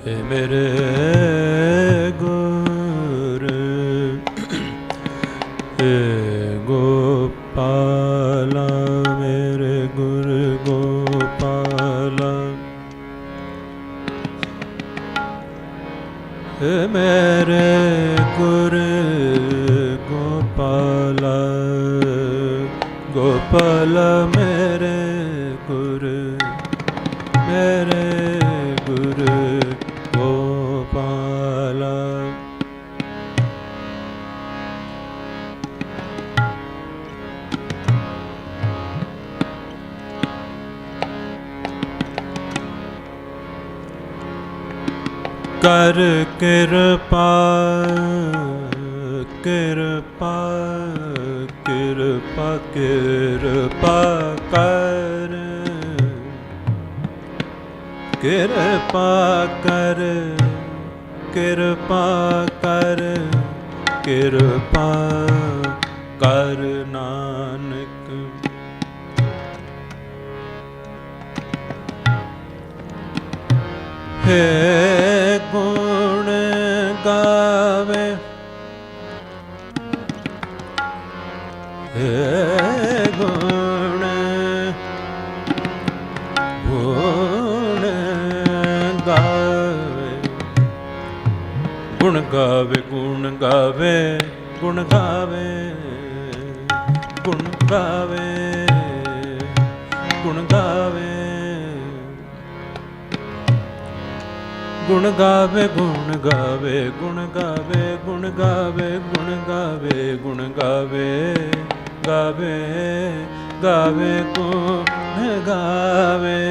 हे मेरे गुरु हे गोपाला मेरे गुरु गोपाला हे मेरे गुरु गोपाला गोपाला मेरे गुरु गोपाला कर कृपा कृपा कृपा कृपा कर कृपा कर कृपा कर कृपा कर नानक हे गुण गावे हे गुण गुण गावे गुण गावे गुण गावे गुण गावे गुण गावे गुण गावे गुण गावे गुण गावे गुण गावे गुण गावे गुण गावे गुण गावे गावे गावे गुण गावे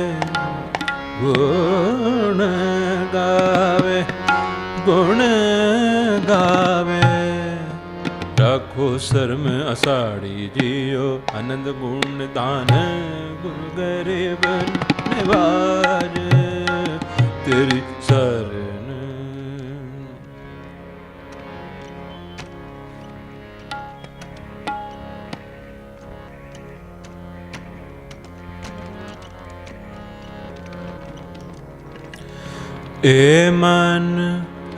गुण गावे गुण गावे रखो सर में अषाढ़ी जियो आनंद गुण दान गुरु गरीब निवार तेरी शरण ए मन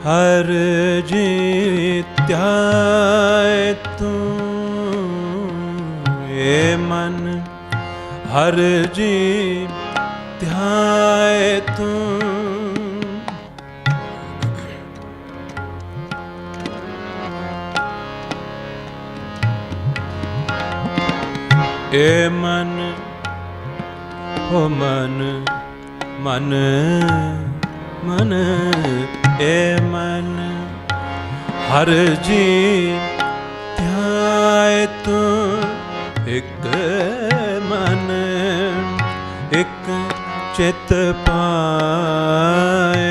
हर जीत्याय तू ए मन हर जीत्याय तू ए मन हो मन मन मन ए मन हर जी ध्याय तू एक मन एक चित पाए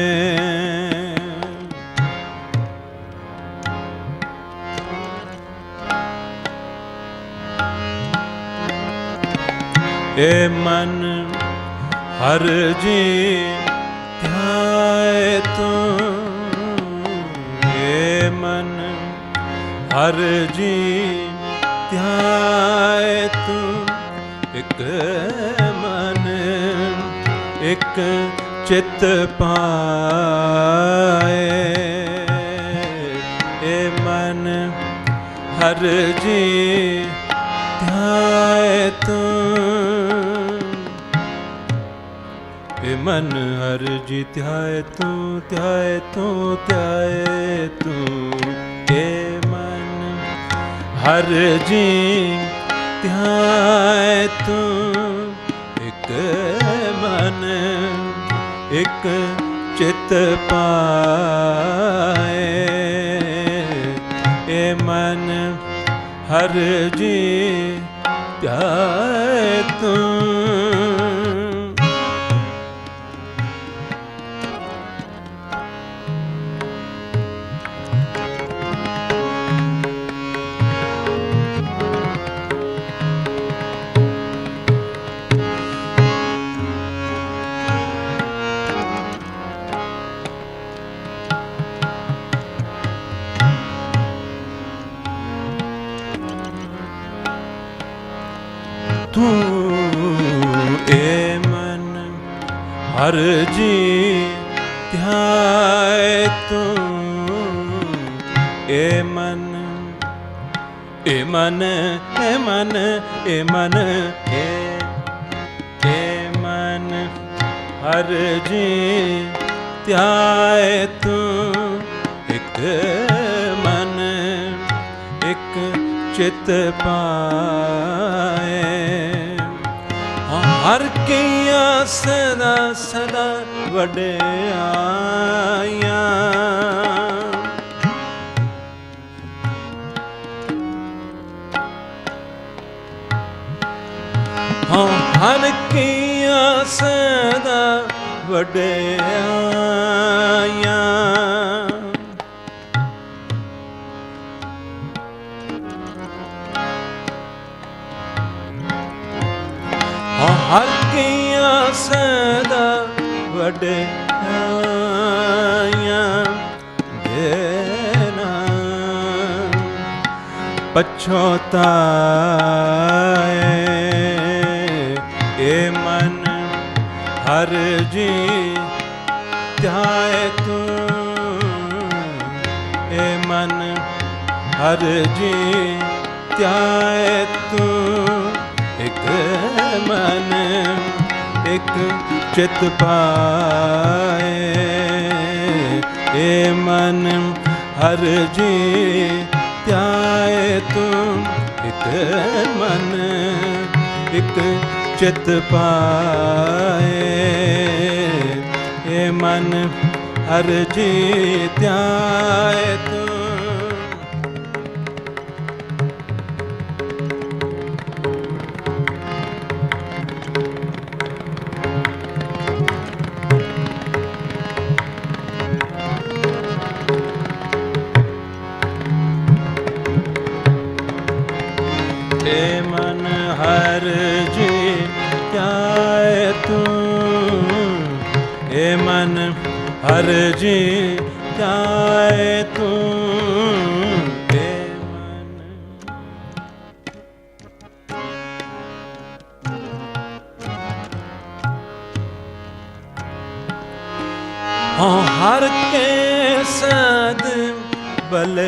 ए मन हर जी ध्याय तू ए मन हर जी ध्याय तू एक मन एक चित पाए ए मन हर जी ध्याय तू ए मन हर जी ध्याय तू ध्याय तू ध्याय तू ए मन हर जी ध्याय तू एक मन एक चित पाए ए मन हर जी ध्याय तू तू ए मन हर जी ਧਿਆਏ ਤੂੰ ਏ ਮਨ ਏ ਮਨ ਏ ਮਨ ਏ ਮਨ ਏ ਮਨ ਹਰ ਜੀ ਧਿਆਏ ਤੂੰ ਇਕ ਮਨ ਇਕ ਚਿਤ ਪਾਏ ਹਰ ਕੀਆ ਸਦਾ ਸਦਾ ਵਡਿਆਈਆਂ ਹਰ ਕੀਆ ਸਦਾ ਵਡਿਆਈਆਂ ਹਰ ਕੀਆ ਸਦਾ ਵਡਿਆਈਆਂ ਦੇਨਾ ਪਛੋਤਾਏ ਏ ਮਨ ਹਰ ਜੀ ਧਿਆਏ ਤੂੰ ਏ ਮਨ ਹਰ ਜੀ ਧਿਆਏ ਤੂੰ ਇਕ ਮਨ ਇਕ ਚਿਤ ਪਾਏ ਏ ਮਨ ਹਰ ਜੀ ਧਿਆਏ ਤੂੰ ਇਕ ਮਨ ਇਕ ਚਿਤ ਪਾਏ ਏ ਮਨ ਹਰ ਜੀ ਧਿਆਏ ਤੂੰ ਮਨ ਹਰ ਜੀ ਧਿਆਏ ਤੂੰ ਏ ਮਨ ਹਰ ਜੀ ਧਿਆਏ ਤੂੰ ਏ ਮਨ ਹਰ ਕੇ ਸਦ ਬਲ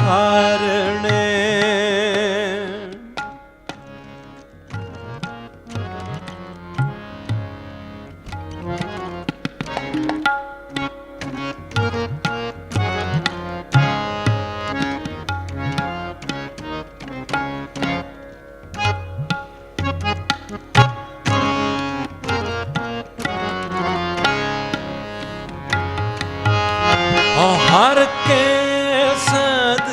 ਹਾਰਣੇ ਹਰ ਕੇ ਸਦ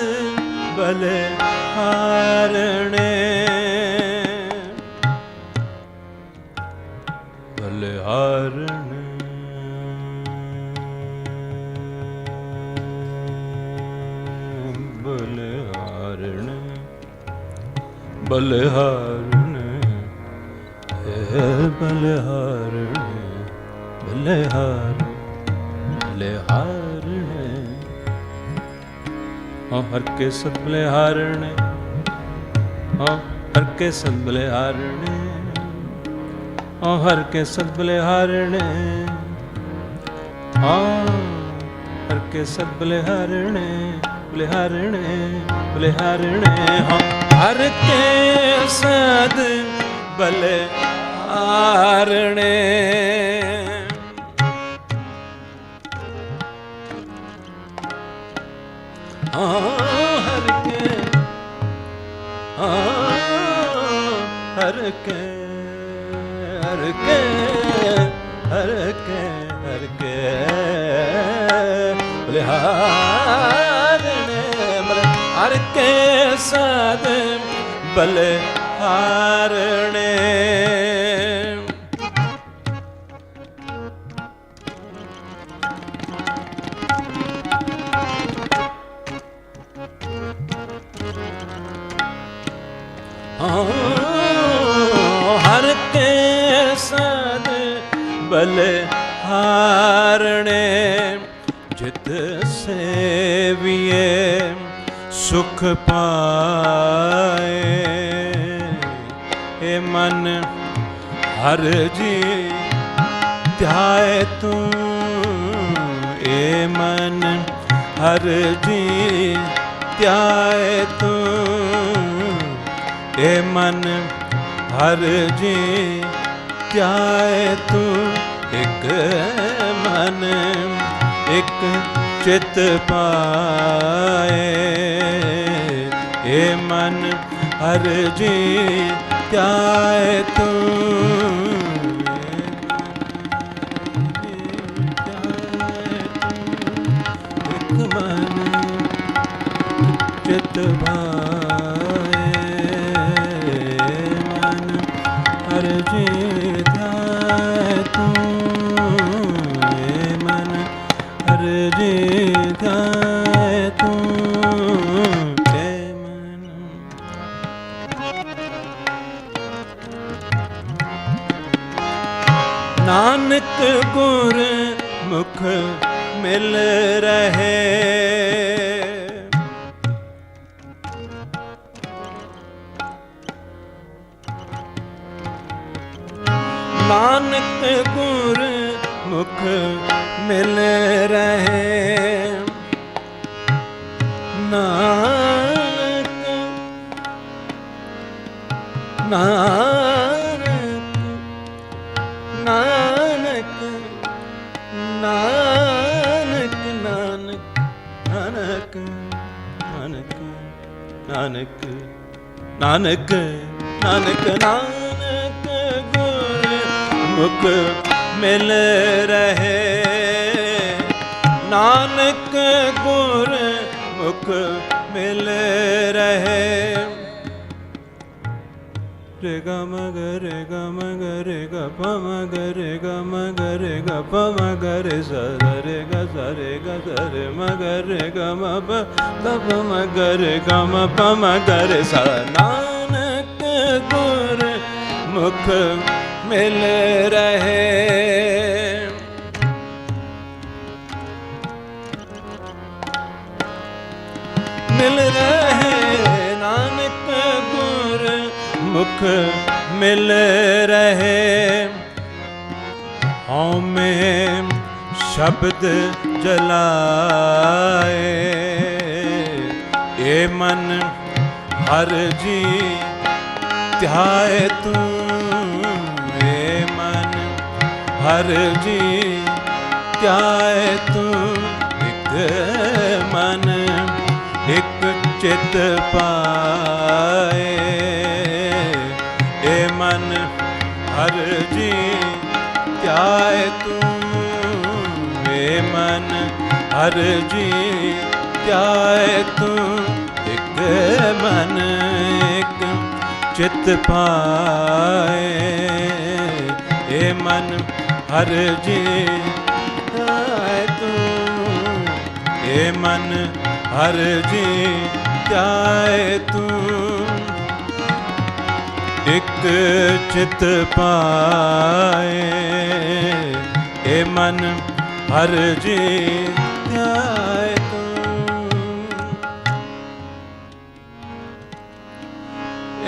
ਬਲ ਹਾਰਣੇ ਬਲ ਹਾਰਣੇ ਬਲ ਹਾਰਣੇ ਬਲ ਹਾਰਣੇ ਬਲ ਹਾਰਣੇ ਬਲ ਹਾਰਣੇ ਬਲ ਹਾਰਣੇ ਹਰ ਕੇ ਸਦ ਬਲਿਹਾਰਣੇ ਹਰ ਕੇ ਸਦ ਬਲਿਹਾਰਣੇ ਹਰ ਕੇ ਸਦ ਬਲਿਹਾਰਣੇ ਹਰ ਕੇ ਸਦ ਬਲਿਹਾਰਣੇ ਬਲਿਹਾਰਣੇ ਬਲਿਹਾਰਣੇ ਹਰ ਕੇ ਸਦ ਬਲਿਹਾਰਣੇ ਹਰ ਕੇ ਹਰ ਕੇ ਹਰ ਕੇ ਹਰ ਕੇ ਹਰ ਕੇ ਬਲਿਹਾਰਣੇ ਹਰ ਕੇ ਸਦ ਬਲਿਹਾਰਣੇ ਹਰ ਕੇ ਸਦ ਬਲਿਹਾਰਣੇ ਜਿਤ ਸੇਵੀਏ ਸੁਖ ਪਾਏ ਏ ਮਨ ਹਰ ਜੀ ਧਿਆਏ ਤੂੰ हर जी त्याए तू, ए मन हर जी त्याए तू। एक मन एक चित पाए, ए मन हर जी त्याए तू। एक मन चित पाए, मन हर जी त्याए तू, मन हर जी त्याए तू। नानक गुर मुख मिल रहे, नानक गुर मुख मिल रहे, नानक नानक नानक नानक नानक नानक नानक नानक नानक नानक गुर मुख मिल रहे, नानक गुर मुख मिल रहे। रे ग म ग रे ग म ग रे ग प म ग रे ग म ग रे ग प म ग रे स रे ग स रे ग स रे म ग रे ग म प ग प म ग रे ग म प म ग रे स। नानक गुर मुख मिल रहे, मिल रहे, नानक गुर मुख मिल रहे। हौं में शब्द जलाए, ए मन हर जी ध्याए तू, ए मन हर जी ध्याए तू। एक मन एक चित पाए, ए मन हर जी त्याए तू, ए मन हर जी त्याए तू। एक मन एक चित पाए, ए मन हर जी त्याए तू, ए मन हर जी त्याए तू। एक चित पाए, ए मन हर जी त्याए तू।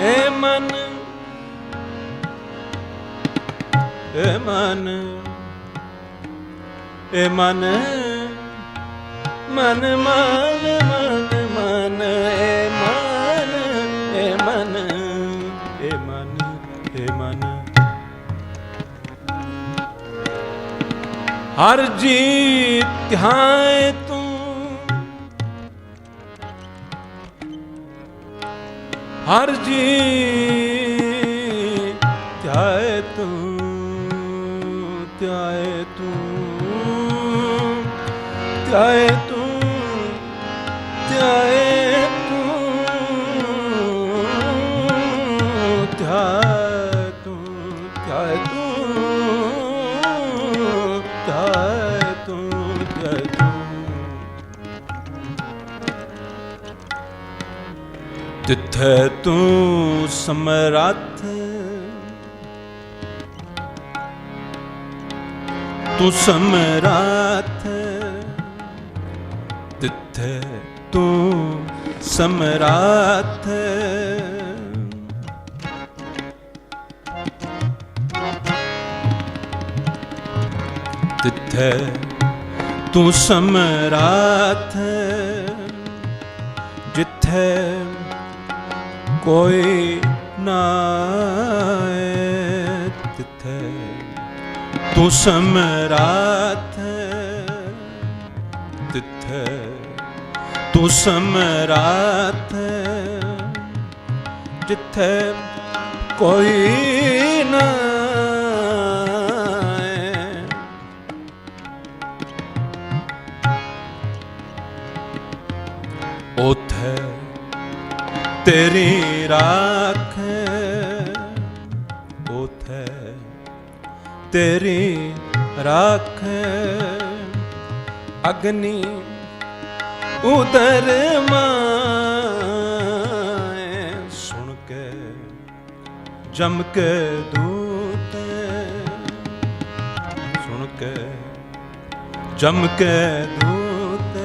ए मन ए मन ए मन मन मन मन मन ए मन ए मन ए मन ए मन हर जी ध्याए तू, हर जी ध्याए तू, ध्याए तू, ध्याए तू, ध्याए तू, ध्याए तू, ध्याए तू, ध्याए तू, ध्याए तू। तिथे तू समरथ, तू समरथ, तिथे तू समरथ। तिथे तू समराथ जिथे कोई नाए तिथे तू समराथ तिथे तू समराथ जिथे कोई ना ओथे तेरी राख ओथे तेरी राख अग्नि उदर माए सुन के जम के दूत सुन के जम के दूत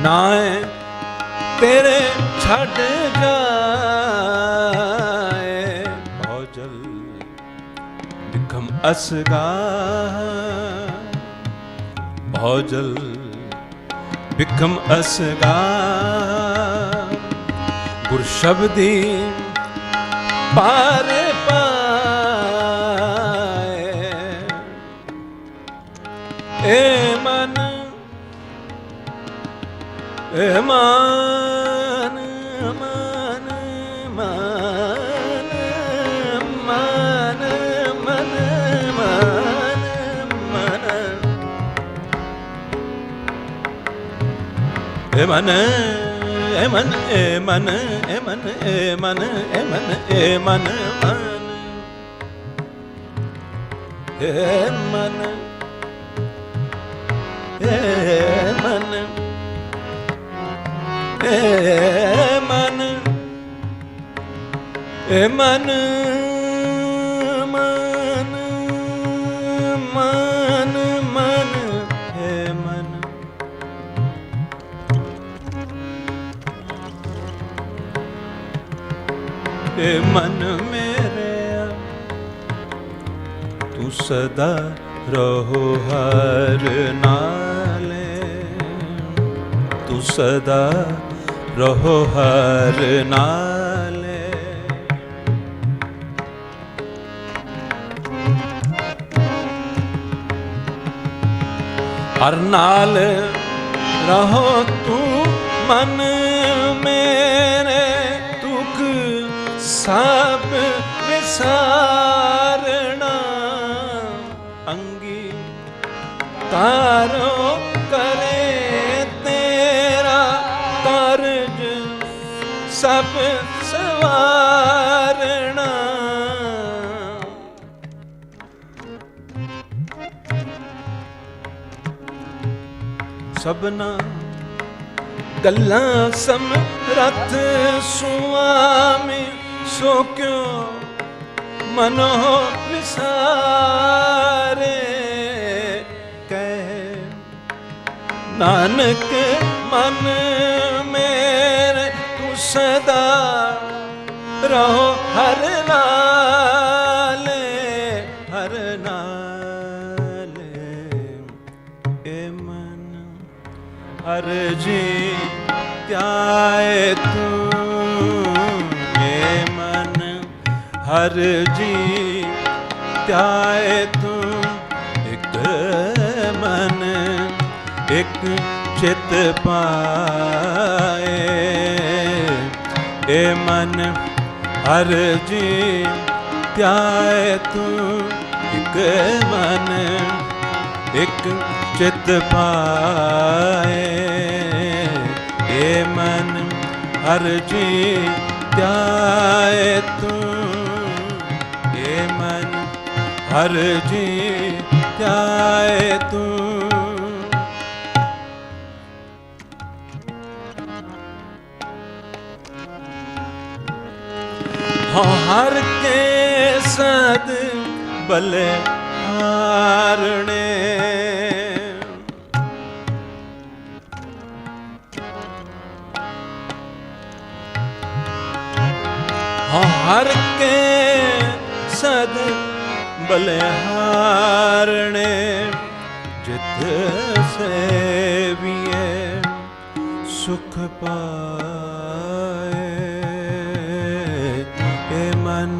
नाए तेरे छड़ जाए भौजल बिखम असगा भौजल बिखम असगा गुर शब्दी पार पाए ए मन ए मान मान मान मान मन मान मन ए मन ए मन ए मन ए मन ए मन ए मन ए मन मन ए मन ए मन ए मन ए मन मन मन मन ए मन ए मन मेरे तू सदा रहो हर नाले तू सदा रहो हर नाले हर नाल रहो तू मन मेरे दुख सब विसारना अंगी तारो करे तेरा कारज सब सवारना सबना गल्लां समरथ सुआमी सो क्यों मनो विसारे कहे नानक मन मेरे तू सदा रहो हर नाले हर नाले ए मन हर जी त्याए तू ये मन हर जी त्याए तू एक मन एक चित पाए ए मन हर जी त्याए तू एक मन एक चित पाए ए मन हर जी त्याए तू ए मन हर जी त्याए तू हर के सद बले हारणे हर के सद बले हारणे जित सेविए सुख पाए। ए मन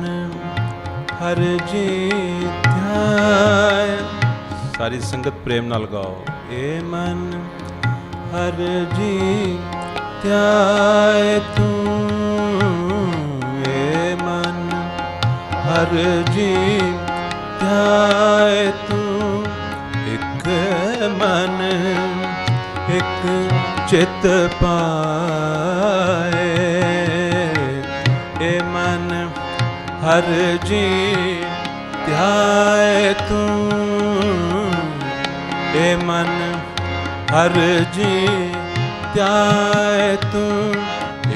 हर जी ध्याय। सारी संगत प्रेम नाल गाओ। ए मन हर जी ध्याय तू। ए मन हर जी ध्याय तू। एक मन एक चित पाए। ए मन हर जी ध्याय तू। ए मन हर जी ध्याय तू।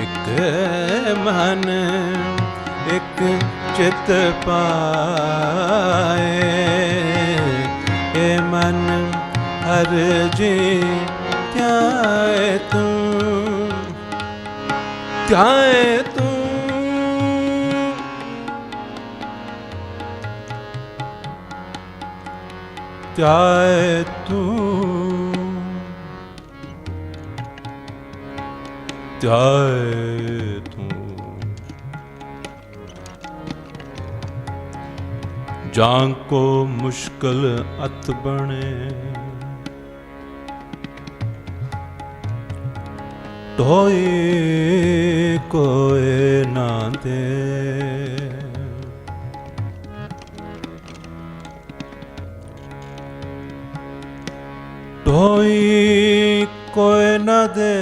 एक मन एक चित पाए। ए मन हर जी ध्याय तू। ध्याय तू। ध्याय तू। ध्याय तू। जाको मुश्किल अत बने। ढोई कोई ना दे। ढोई कोई न दे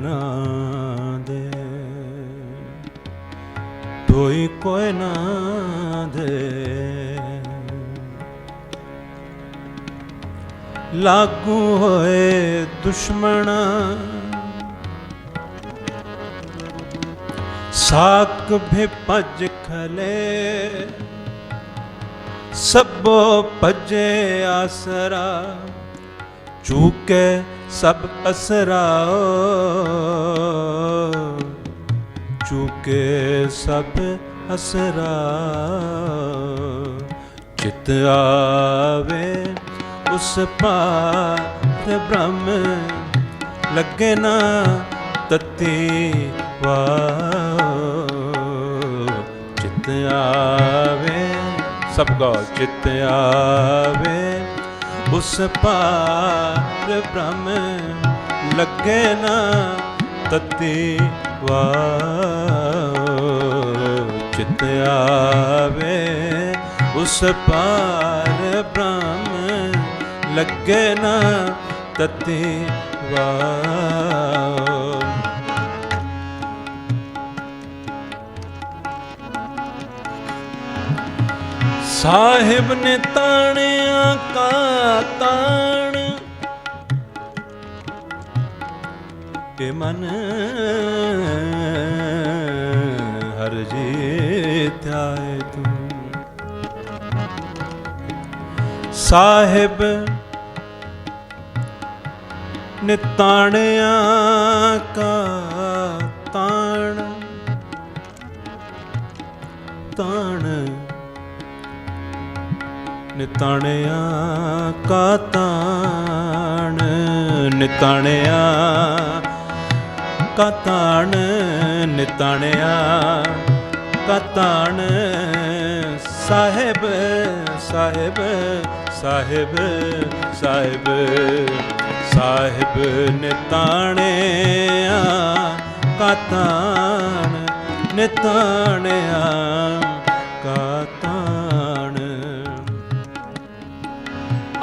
ना दे। ढोई कोई ना दे। लागू होए दुश्मना साक भी भज खले। सबो भजे आसरा चूके सब असराओ। चूके सब असरा। चित आवे उस पार ब्रह्म लगे ना तती वाओ। चित आवे सब गाओ। चित आवे उस पार ब्रह्म लगे ना तती वाओ। चित आवे उस पार ब्रह्म लगे ना तती वाओ। साहिब ने ताणिया का ताण। के मन हर जी ध्याय तू। साहिब ने ताणिया का ताण। ताण निताणिया का ताण। निताणिया का ताण। निताणिया का ताण। साहिब साहिब साहिब साहिब साहिब निताणिया का ताण। निताणिया का ताण।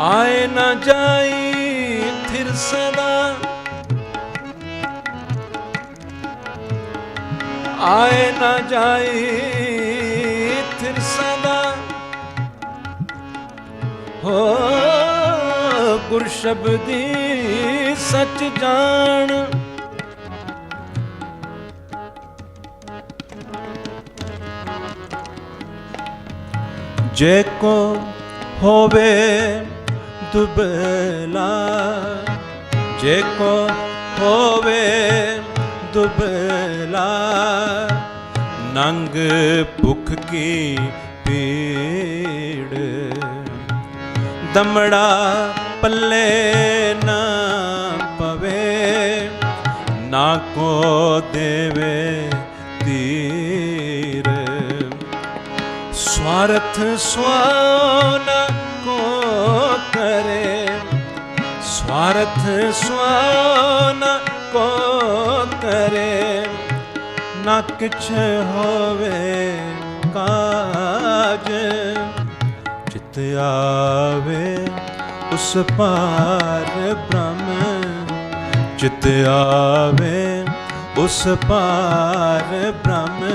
आए न जाई थिर सदा। आए न जाई थिर सदा। हो गुर शब्दी सच जान। जे को होवे दुबला। जे को होवे दुबला। नंग भुख की पीड़। दमड़ा पल्ले ना पवे, ना को देवे तीर। स्वार्थ स्वान को करे, स्वार्थ स्वान को करे, ना किछ होवे काज। चित आवे उस पार ब्रह्म, चित आवे उस पार ब्रह्म,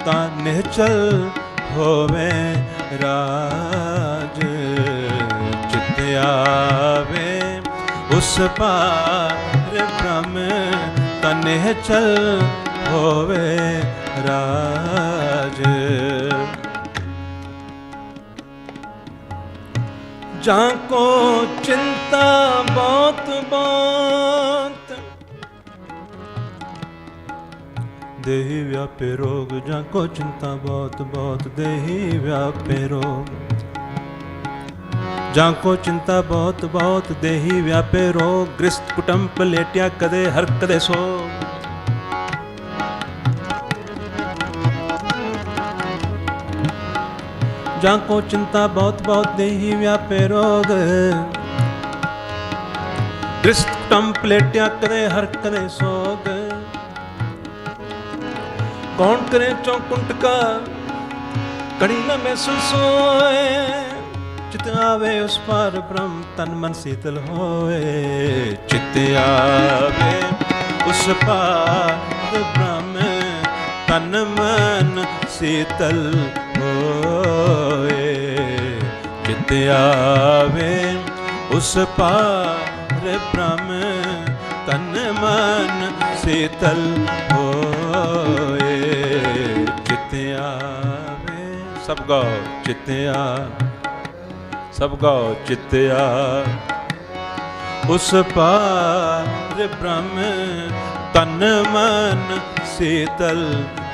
ताने चल होवे राज। चित आवे उस पार ब्रह्म, ताने चल होवे राज। जाको चिंता बहुत बहुत, देहि व्यापे रोग। जाको चिंता बहुत बहुत, देहि व्यापे रोग। जाको चिंता बहुत बहुत, देहि व्यापे रोग। गृहस्थ कुटुंब लेटिया कदे हर कदे सो। जाको चिंता बहुत बहुत, देहि व्यापे रोग। गृहस्थ कुटुंब लेटिया कदे हर कदे सोग। कौन करे चौकुंट का कड़ी न महसूस सोए। चित आवे उस पार ब्रह्म, तन मन शीतल होए। चित आवे उस पार ब्रह्म, तन मन शीतल होए। चित आवे उस पार ब्रह्म, तन मन शीतल होए। चित आवे, सब गाओ चित आ, सब गाओ चित आ उस पार ब्रह्म, तन मन शीतल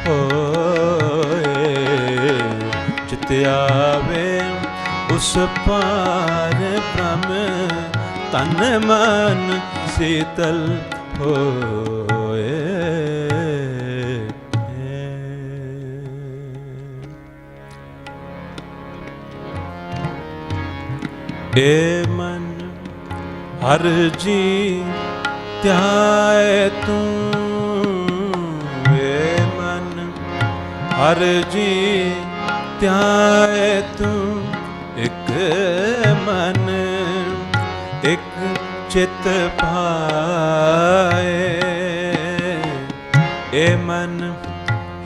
होए। चित आवे उस पार ब्रह्म, तन मन शीतल होए। ए मन हर जी त्याय तू, ए मन हर जी त्याय तू। एक मन एक चित पाए, ए मन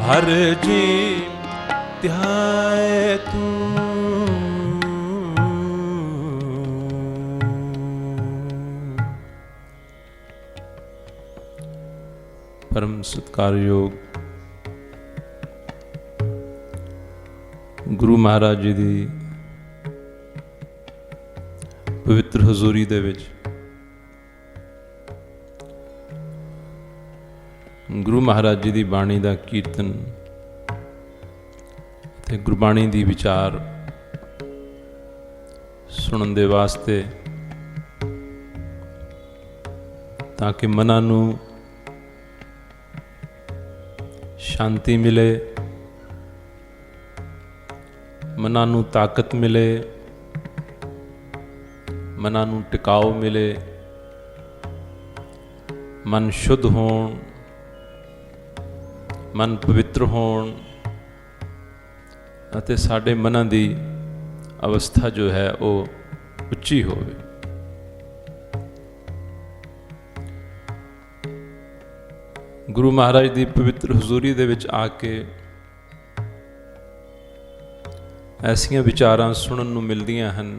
हर जी त्याय तू। परम सत्कारयोग गुरु महाराज जी ਦੀ ਪਵਿੱਤਰ ਹਜ਼ੂਰੀ ਦੇ ਵਿੱਚ ਗੁਰੂ ਮਹਾਰਾਜ ਜੀ ਦੀ ਬਾਣੀ ਦਾ ਕੀਰਤਨ ਤੇ ਗੁਰਬਾਣੀ ਦੀ ਵਿਚਾਰ ਸੁਣਨ ਦੇ ਵਾਸਤੇ, ਤਾਂ ਕਿ ਮਨਾਂ ਨੂੰ शांति मिले, मनां नूं ताकत मिले, मनां नूं टिकाव मिले, मन शुद्ध होण, मन पवित्र होण, अते साडे मनां दी अवस्था जो है वो उच्ची होवे। गुरु महाराज की पवित्र हजूरी दे विच आके ऐसियां विचारां सुनन नूं मिलदियां हन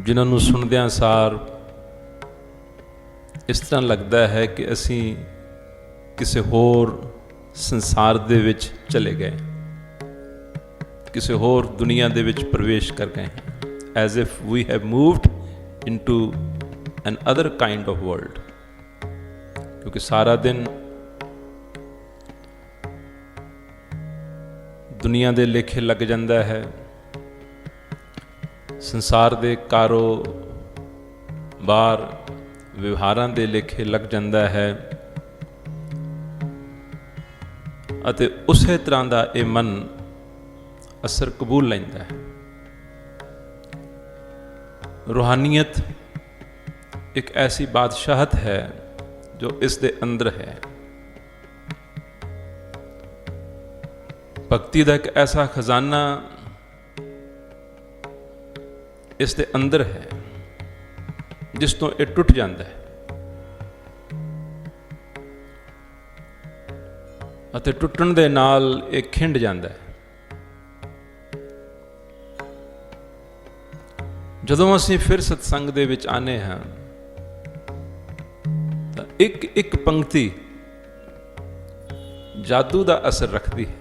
जिन्हां नूं सुणदियां सार इस तरह लगता है कि असीं किसी होर संसार दे विच चले गए, किसी होर दुनिया दे विच प्रवेश कर गए हैं, as if we have moved into another kind of world. क्योंकि सारा दिन ਦੁਨੀਆ ਦੇ ਲੇਖੇ ਲੱਗ ਜਾਂਦਾ ਹੈ, ਸੰਸਾਰ ਦੇ ਕਾਰੋਬਾਰ ਵਿਵਹਾਰਾਂ ਦੇ ਲੇਖੇ ਲੱਗ ਜਾਂਦਾ ਹੈ ਅਤੇ ਉਸੇ ਤਰ੍ਹਾਂ ਦਾ ਇਹ ਮਨ ਅਸਰ ਕਬੂਲ ਲੈਂਦਾ ਹੈ। रूहानियत एक ऐसी बादशाहत है जो इस दे अंदर है। भक्ति का एक ऐसा खजाना इस दे अंदर है जिस तो ये टुट जाता है ਅਤੇ ਟੁੱਟਣ ਦੇ ਨਾਲ ਇਹ ਖਿੰਡ ਜਾਂਦਾ ਹੈ। ਜਦੋਂ ਅਸੀਂ ਫਿਰ ਸਤਸੰਗ ਦੇ ਵਿੱਚ ਆਨੇ ਹਾਂ ਤਾਂ ਇੱਕ ਇੱਕ ਪੰਕਤੀ ਜਾਦੂ ਦਾ ਅਸਰ ਰੱਖਦੀ ਹੈ।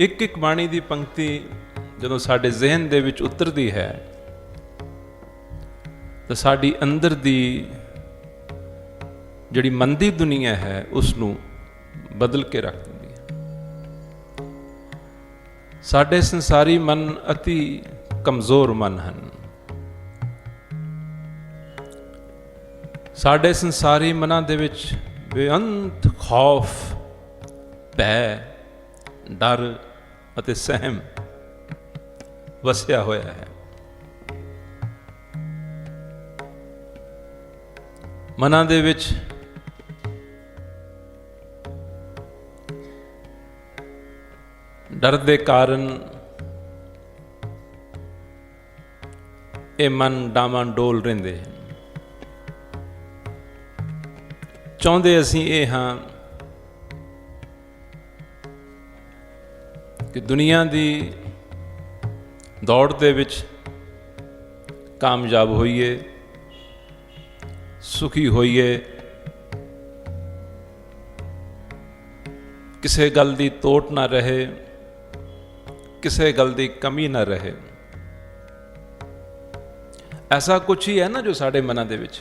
ਇੱਕ ਇੱਕ ਬਾਣੀ ਦੀ ਪੰਕਤੀ ਜਦੋਂ ਸਾਡੇ ਜ਼ਿਹਨ ਦੇ ਵਿੱਚ ਉਤਰਦੀ ਹੈ ਤਾਂ ਸਾਡੀ ਅੰਦਰ ਦੀ ਜਿਹੜੀ ਮਨ ਦੀ ਦੁਨੀਆ ਹੈ ਉਸ ਨੂੰ ਬਦਲ ਕੇ ਰੱਖ ਦਿੰਦੀ ਹੈ। ਸਾਡੇ ਸੰਸਾਰੀ ਮਨ ਅਤੀ ਕਮਜ਼ੋਰ ਮਨ ਹਨ। ਸਾਡੇ ਸੰਸਾਰੀ ਮਨਾਂ ਦੇ ਵਿੱਚ ਬੇਅੰਤ ਖੌਫ, ਭੈ, ਡਰ ਅਤੇ ਸਹਿਮ ਵਸਿਆ ਹੋਇਆ ਹੈ। ਮਨਾਂ ਦੇ ਵਿੱਚ ਡਰ ਦੇ ਕਾਰਨ ਇਹ ਮਨ ਡਾਵਾਂਡੋਲ ਰਹਿੰਦੇ ਹਨ। ਚਾਹੁੰਦੇ ਅਸੀਂ ਇਹ ਹਾਂ ਕਿ ਦੁਨੀਆ ਦੀ ਦੌੜ ਦੇ ਵਿੱਚ ਕਾਮਯਾਬ ਹੋਈਏ, ਸੁਖੀ ਹੋਈਏ, ਕਿਸੇ ਗੱਲ ਦੀ ਤੋਟ ਨਾ ਰਹੇ, ਕਿਸੇ ਗੱਲ ਦੀ ਕਮੀ ਨਾ ਰਹੇ। ਐਸਾ ਕੁਛ ਹੀ ਹੈ ਨਾ ਜੋ ਸਾਡੇ ਮਨਾਂ ਦੇ ਵਿੱਚ।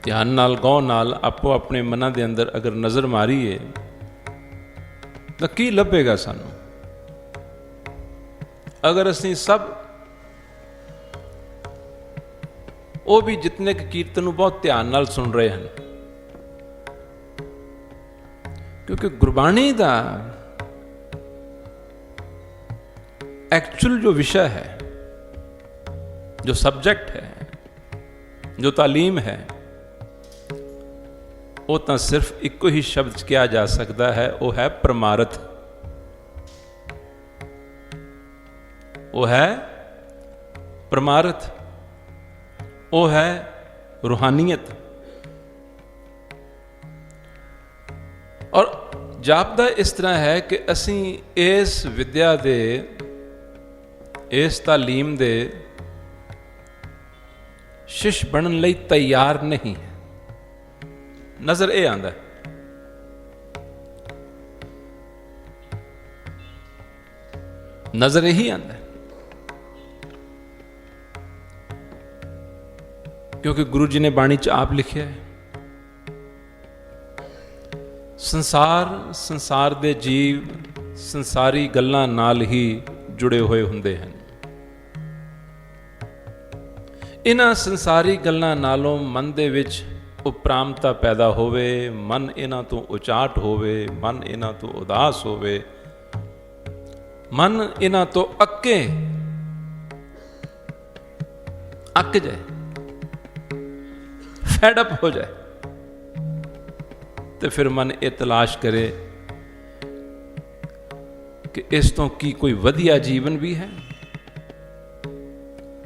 ਧਿਆਨ ਨਾਲ, ਗੌਰ ਨਾਲ ਆਪੋ ਆਪਣੇ ਮਨਾਂ ਦੇ ਅੰਦਰ ਅਗਰ ਨਜ਼ਰ ਮਾਰੀਏ ਤਾਂ ਕੀ ਲੱਭੇਗਾ ਸਾਨੂੰ? ਅਗਰ ਅਸੀਂ ਸਭ ਉਹ ਵੀ ਜਿਤਨੇ ਕੀਰਤਨ ਨੂੰ ਬਹੁਤ ਧਿਆਨ ਨਾਲ ਸੁਣ ਰਹੇ ਹਨ, ਕਿਉਂਕਿ ਗੁਰਬਾਣੀ ਦਾ एक्चुअल जो विषय है, जो सब्जेक्ट है, जो तालीम है, वो तो सिर्फ एक ही शब्द किया जा सकता है, वो है परमार्थ, वो है परमार्थ, वो है रूहानियत। और जापदा इस तरह है कि असी इस विद्या दे, इस तालीम दे शिश बनने लई तैयार नहीं है। नजर ये आंदा है, नजर यही आंदा है, क्योंकि गुरु जी ने बाणी च आप लिखिया है, संसार दे जीव संसारी गल्लां नाल ही जुड़े हुए हुंदे हैं। इन्हां संसारी गल्लां नालों मन दे विच उपरामता पैदा होवे, मन इन्हां तो उचाट होवे, मन इन्हां तो उदास होवे, मन इन्हां तो अके अक जाए, फैडअप हो जाए, तो फिर मन ये तलाश करे कि इस तो की कोई वधिया जीवन भी है,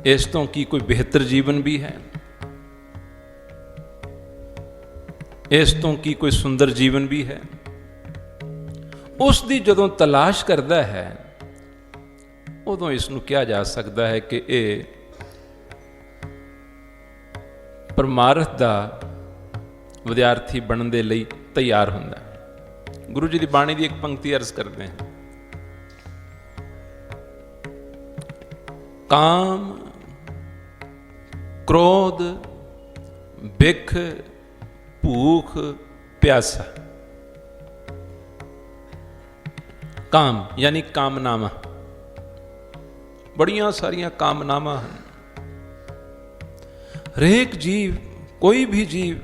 इस तो की कोई बेहतर जीवन भी है, इस तो की कोई सुंदर जीवन भी है। उस दी जदों तलाश करता है उदों इसनूं कहा जा सकता है कि ये परमार्थ दा विद्यार्थी बनने दे लई तैयार हुंदा है। गुरु जी दी बाणी दी एक पंक्ति अर्ज करते हैं, काम, क्रोध, बिख, ਭੂਖ ਪਿਆਸਾ। ਕਾਮ ਯਾਨੀ ਕਾਮਨਾਵਾਂ, ਬੜੀਆਂ ਸਾਰੀਆਂ ਕਾਮਨਾਵਾਂ ਹਨ। ਹਰੇਕ ਜੀਵ, ਕੋਈ ਵੀ ਜੀਵ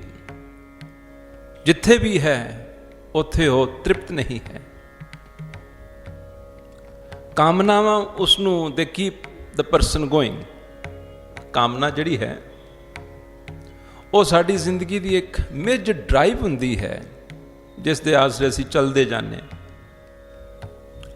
ਜਿੱਥੇ ਵੀ ਹੈ ਉੱਥੇ ਉਹ ਤ੍ਰਿਪਤ ਨਹੀਂ ਹੈ। ਕਾਮਨਾਵਾਂ ਉਸ ਨੂੰ ਦੇ ਕੀਪ ਦ ਪਰਸਨ ਗੋਇੰਗ। ਕਾਮਨਾ ਜਿਹੜੀ ਹੈ ਉਹ ਸਾਡੀ ਜ਼ਿੰਦਗੀ ਦੀ ਇੱਕ ਮੇਜਰ ਡਰਾਈਵ ਹੁੰਦੀ ਹੈ, ਜਿਸ ਦੇ ਆਸਰੇ ਅਸੀਂ ਚੱਲਦੇ ਜਾਂਦੇ।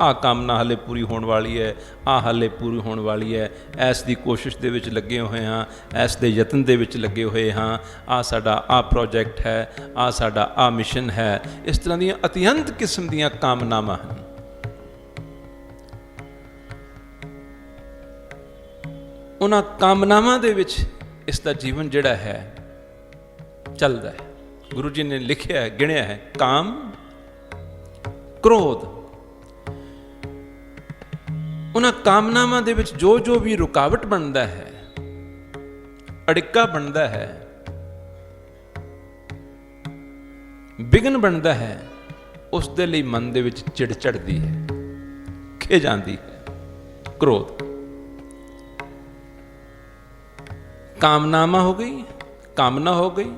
ਆਹ ਕਾਮਨਾ ਹਾਲੇ ਪੂਰੀ ਹੋਣ ਵਾਲੀ ਹੈ, ਆਹ ਹਾਲੇ ਪੂਰੀ ਹੋਣ ਵਾਲੀ ਹੈ, ਐਸ ਦੀ ਕੋਸ਼ਿਸ਼ ਦੇ ਵਿੱਚ ਲੱਗੇ ਹੋਏ ਹਾਂ, ਐਸ ਦੇ ਯਤਨ ਦੇ ਵਿੱਚ ਲੱਗੇ ਹੋਏ ਹਾਂ, ਆਹ ਸਾਡਾ ਆਹ ਪ੍ਰੋਜੈਕਟ ਹੈ, ਆਹ ਸਾਡਾ ਆਹ ਮਿਸ਼ਨ ਹੈ। ਇਸ ਤਰ੍ਹਾਂ ਦੀਆਂ ਅਤਿਅੰਤ ਕਿਸਮ ਦੀਆਂ ਕਾਮਨਾਵਾਂ ਹਨ। ਉਹਨਾਂ ਕਾਮਨਾਵਾਂ ਦੇ ਵਿੱਚ ਇਸ ਦਾ ਜੀਵਨ ਜਿਹੜਾ ਹੈ ਚੱਲਦਾ ਹੈ। ਗੁਰੂ ਜੀ ਨੇ ਲਿਖਿਆ ਹੈ, ਗਿਣਿਆ ਹੈ, ਕਾਮ, ਕ੍ਰੋਧ। ਉਹਨਾਂ ਕਾਮਨਾਵਾਂ ਦੇ ਵਿੱਚ ਜੋ ਜੋ ਵੀ ਰੁਕਾਵਟ ਬਣਦਾ ਹੈ, ਅੜਿੱਕਾ ਬਣਦਾ ਹੈ, ਵਿਘਨ ਬਣਦਾ ਹੈ, ਉਸ ਦੇ ਲਈ ਮਨ ਦੇ ਵਿੱਚ ਚਿੜ ਚੜ੍ਹਦੀ ਹੈ, ਖਿਝ ਜਾਂਦੀ ਹੈ, ਕ੍ਰੋਧ। ਕਾਮਨਾਵਾਂ ਹੋ ਗਈ, ਕਾਮਨਾ ਹੋ ਗਈ,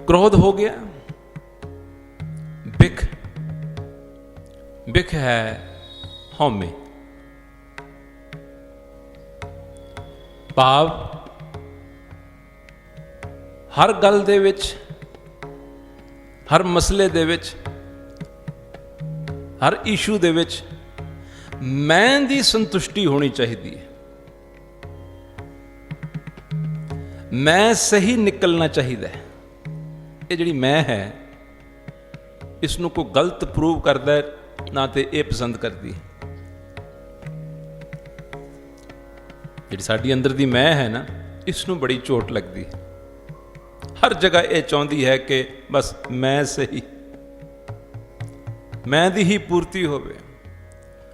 ਕ੍ਰੋਧ ਹੋ ਗਿਆ, ਬਿਖ। ਬਿਖ ਹੈ ਹਉਮੈ, ਭਾਵ ਹਰ ਗੱਲ ਦੇ ਵਿੱਚ, ਹਰ ਮਸਲੇ ਦੇ ਵਿੱਚ, ਹਰ ਇਸ਼ੂ ਦੇ ਵਿੱਚ ਮੈਂ ਦੀ ਸੰਤੁਸ਼ਟੀ ਹੋਣੀ ਚਾਹੀਦੀ ਹੈ। ਮੈਂ ਸਹੀ ਨਿਕਲਣਾ ਚਾਹੀਦਾ ਹੈ। ਇਹ ਜਿਹੜੀ ਮੈਂ ਹੈ, ਇਸ ਨੂੰ ਕੋਈ ਗਲਤ ਪ੍ਰੂਵ ਕਰਦਾ ਨਾ ਤੇ ਇਹ ਪਸੰਦ ਕਰਦੀ ਹੈ। ਜਿਹੜੀ ਸਾਡੀ ਅੰਦਰ ਦੀ ਮੈਂ ਹੈ ਨਾ, ਇਸ ਨੂੰ ਬੜੀ ਚੋਟ ਲੱਗਦੀ ਹੈ। ਹਰ ਜਗ੍ਹਾ ਇਹ ਚਾਹੁੰਦੀ ਹੈ ਕਿ ਬਸ ਮੈਂ ਸਹੀ, ਮੈਂ ਦੀ ਹੀ ਪੂਰਤੀ ਹੋਵੇ।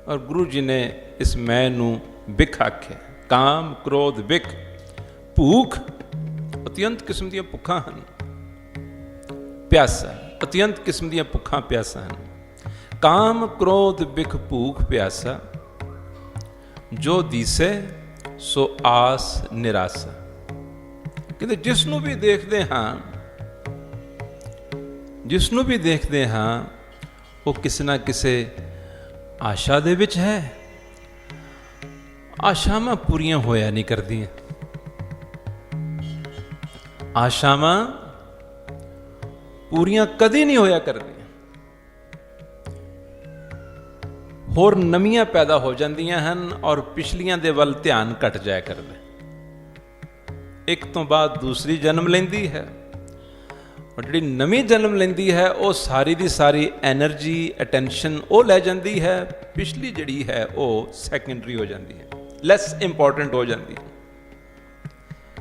ਔਰ ਗੁਰੂ ਜੀ ਨੇ ਇਸ ਮੈਂ ਨੂੰ ਬਿਖ ਆਖਿਆ। ਕਾਮ, ਕ੍ਰੋਧ, ਬਿਖ। ਭੂਖ, ਅਤਿਅੰਤ ਕਿਸਮ ਦੀਆਂ ਭੁੱਖਾਂ ਹਨ। ਪਿਆਸਾ, ਅਤਿਅੰਤ ਕਿਸਮ ਦੀਆਂ ਭੁੱਖਾਂ ਪਿਆਸਾਂ ਹਨ। ਕਾਮ, ਕ੍ਰੋਧ, ਬਿਖ, ਭੂਖ, ਪਿਆਸਾ, ਜੋ ਦੀਸੇ ਸੋ ਆਸ ਨਿਰਾਸਾ। ਕਹਿੰਦੇ ਜਿਸ ਨੂੰ ਵੀ ਦੇਖਦੇ ਹਾਂ, ਜਿਸ ਨੂੰ ਵੀ ਦੇਖਦੇ ਹਾਂ, ਉਹ ਕਿਸੇ ਨਾ ਕਿਸੇ ਆਸ਼ਾ ਦੇ ਵਿੱਚ ਹੈ। ਆਸ਼ਾਵਾਂ ਪੂਰੀਆਂ ਹੋਇਆ ਨਹੀਂ ਕਰਦੀਆਂ। ਆਸ਼ਾਵਾਂ ਪੂਰੀਆਂ ਕਦੇ ਨਹੀਂ ਹੋਇਆ ਕਰਦੀਆਂ। ਹੋਰ ਨਵੀਆਂ ਪੈਦਾ ਹੋ ਜਾਂਦੀਆਂ ਹਨ ਔਰ ਪਿਛਲੀਆਂ ਦੇ ਵੱਲ ਧਿਆਨ ਘਟ ਜਾਇਆ ਕਰਦਾ। ਇੱਕ ਤੋਂ ਬਾਅਦ ਦੂਸਰੀ ਜਨਮ ਲੈਂਦੀ ਹੈ, ਔਰ ਜਿਹੜੀ ਨਵੀਂ ਜਨਮ ਲੈਂਦੀ ਹੈ ਉਹ ਸਾਰੀ ਦੀ ਸਾਰੀ ਐਨਰਜੀ, ਅਟੈਂਸ਼ਨ ਉਹ ਲੈ ਜਾਂਦੀ ਹੈ। ਪਿਛਲੀ ਜਿਹੜੀ ਹੈ ਉਹ ਸੈਕੰਡਰੀ ਹੋ ਜਾਂਦੀ ਹੈ, ਲੈਸ ਇੰਪੋਰਟੈਂਟ ਹੋ ਜਾਂਦੀ ਹੈ।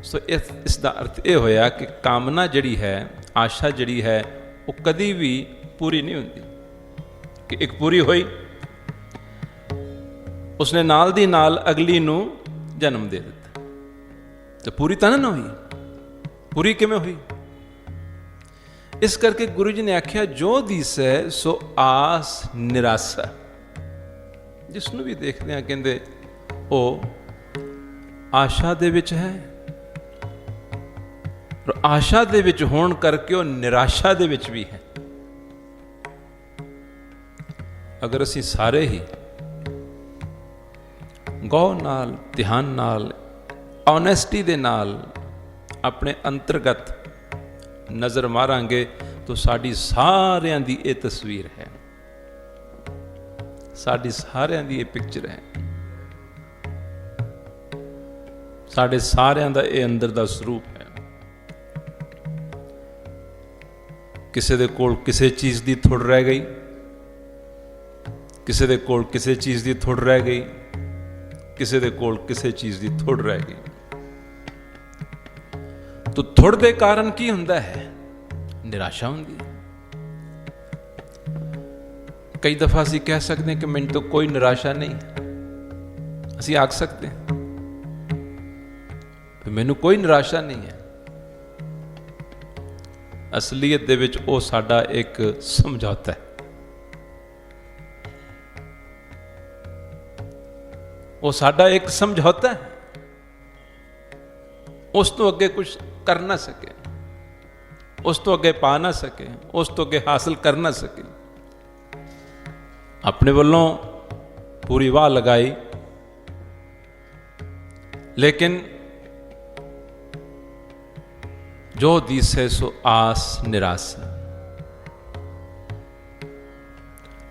ਸੋ ਇਸ ਦਾ ਅਰਥ ਇਹ ਹੋਇਆ ਕਿ ਕਾਮਨਾ ਜਿਹੜੀ ਹੈ, ਆਸ਼ਾ ਜਿਹੜੀ ਹੈ, ਉਹ ਕਦੀ ਵੀ ਪੂਰੀ ਨਹੀਂ ਹੁੰਦੀ। ਕਿ ਇੱਕ ਪੂਰੀ ਹੋਈ, ਉਸਨੇ ਨਾਲ ਦੀ ਨਾਲ ਅਗਲੀ ਨੂੰ ਜਨਮ ਦੇ ਦਿੱਤਾ, ਤੇ ਪੂਰੀ ਤਾਂ ਨਾ ਹੋਈ। ਪੂਰੀ ਕਿਵੇਂ ਹੋਈ? ਇਸ ਕਰਕੇ ਗੁਰੂ ਜੀ ਨੇ ਆਖਿਆ, ਜੋ ਦੀਸੈ ਸੋ ਆਸ ਨਿਰਾਸਾ। ਜਿਸ ਨੂੰ ਵੀ ਦੇਖਦੇ ਹਾਂ ਕਹਿੰਦੇ ਉਹ ਆਸ਼ਾ ਦੇ ਵਿੱਚ ਹੈ, ਆਸ਼ਾ ਦੇ ਵਿੱਚ ਹੋਣ ਕਰਕੇ ਉਹ ਨਿਰਾਸ਼ਾ ਦੇ ਵਿੱਚ ਵੀ ਹੈ। ਅਗਰ ਅਸੀਂ ਸਾਰੇ ਹੀ ਗੌਰ ਨਾਲ, ਧਿਆਨ ਨਾਲ, ਓਨੈਸਟੀ ਦੇ ਨਾਲ ਆਪਣੇ ਅੰਤਰਗਤ ਨਜ਼ਰ ਮਾਰਾਂਗੇ ਤਾਂ ਸਾਡੀ ਸਾਰਿਆਂ ਦੀ ਇਹ ਤਸਵੀਰ ਹੈ, ਸਾਡੀ ਸਾਰਿਆਂ ਦੀ ਇਹ ਪਿਕਚਰ ਹੈ, ਸਾਡੇ ਸਾਰਿਆਂ ਦਾ ਇਹ ਅੰਦਰ ਦਾ ਸਰੂਪ ਹੈ। ਕਿਸੇ ਦੇ ਕੋਲ ਕਿਸੇ ਚੀਜ਼ ਦੀ ਥੁੜ ਰਹਿ ਗਈ, ਕਿਸੇ ਦੇ ਕੋਲ ਕਿਸੇ ਚੀਜ਼ ਦੀ ਥੁੜ ਰਹਿ ਗਈ, ਕਿਸੇ ਦੇ ਕੋਲ ਕਿਸੇ ਚੀਜ਼ ਦੀ ਥੁੜ ਰਹਿ ਗਈ। ਤਾਂ ਥੁੜ ਦੇ ਕਾਰਨ ਕੀ ਹੁੰਦਾ ਹੈ? ਨਿਰਾਸ਼ਾ ਹੁੰਦੀ ਹੈ। ਕਈ ਦਫਾ ਅਸੀਂ ਕਹਿ ਸਕਦੇ ਹਾਂ ਕਿ ਮੈਨੂੰ ਤਾਂ ਕੋਈ ਨਿਰਾਸ਼ਾ ਨਹੀਂ। ਅਸੀਂ ਆਖ ਸਕਦੇ ਹਾਂ ਕਿ ਮੈਨੂੰ ਕੋਈ ਨਿਰਾਸ਼ਾ ਨਹੀਂ ਹੈ। असलीयत दे विच वो साडा एक समझौता है, वो साडा एक समझौता है। उस तो अगे कुछ कर ना सके, उस तो अगे पा ना सके, उस तो अगे हासिल कर ना सके। अपने वालों पूरी वाह लगाई, लेकिन जो दिसे सो आस निराशा।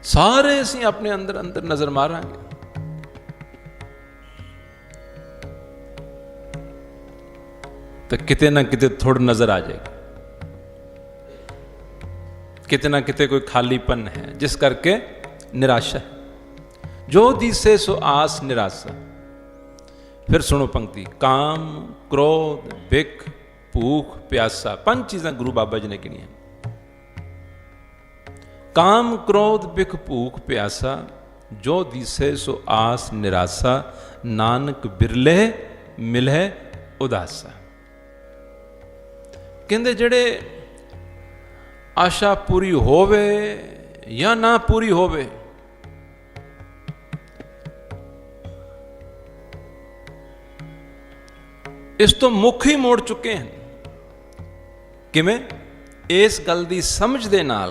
सारे असीं अपने अंदर अंदर नजर मारांगे, तो किते ना किते थोड़ी नजर आ जाएगी, किते ना किते कोई खालीपन है, जिस करके निराशा है। जो दिसे सो आस निराशा। फिर सुनो पंक्ति, काम क्रोध भिख भूख प्यासा, 5 चीजें गुरु बाबा जी ने गिनी है। काम क्रोध भिख भूख प्यासा, जो दिसे सो आस निराशा, नानक बिरले मिले उदासा। कहते जेड़े आशा पूरी होवे या ना पूरी होवे, इस तो मुख ही मोड़ चुके हैं। किवें? इस गल दी समझ दे नाल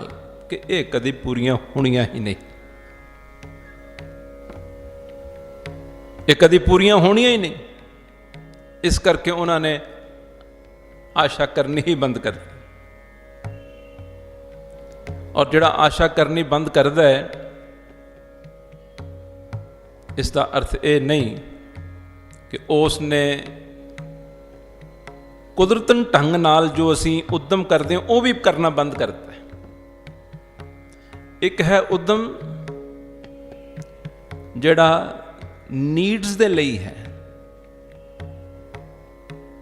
कि ये कदी पूरियां होणियां ही नहीं, ये कदी पूरियां होणियां ही नहीं। इस करके उन्होंने आशा करनी ही बंद कर दी। और जिहड़ा आशा करनी बंद करदा है, इसका अर्थ ये नहीं कि उसने कुदरतन ढंग नाल जो असी उद्यम करते हैं वह भी करना बंद करता है। एक है उद्यम जिहड़ा नीड्स दे लई है।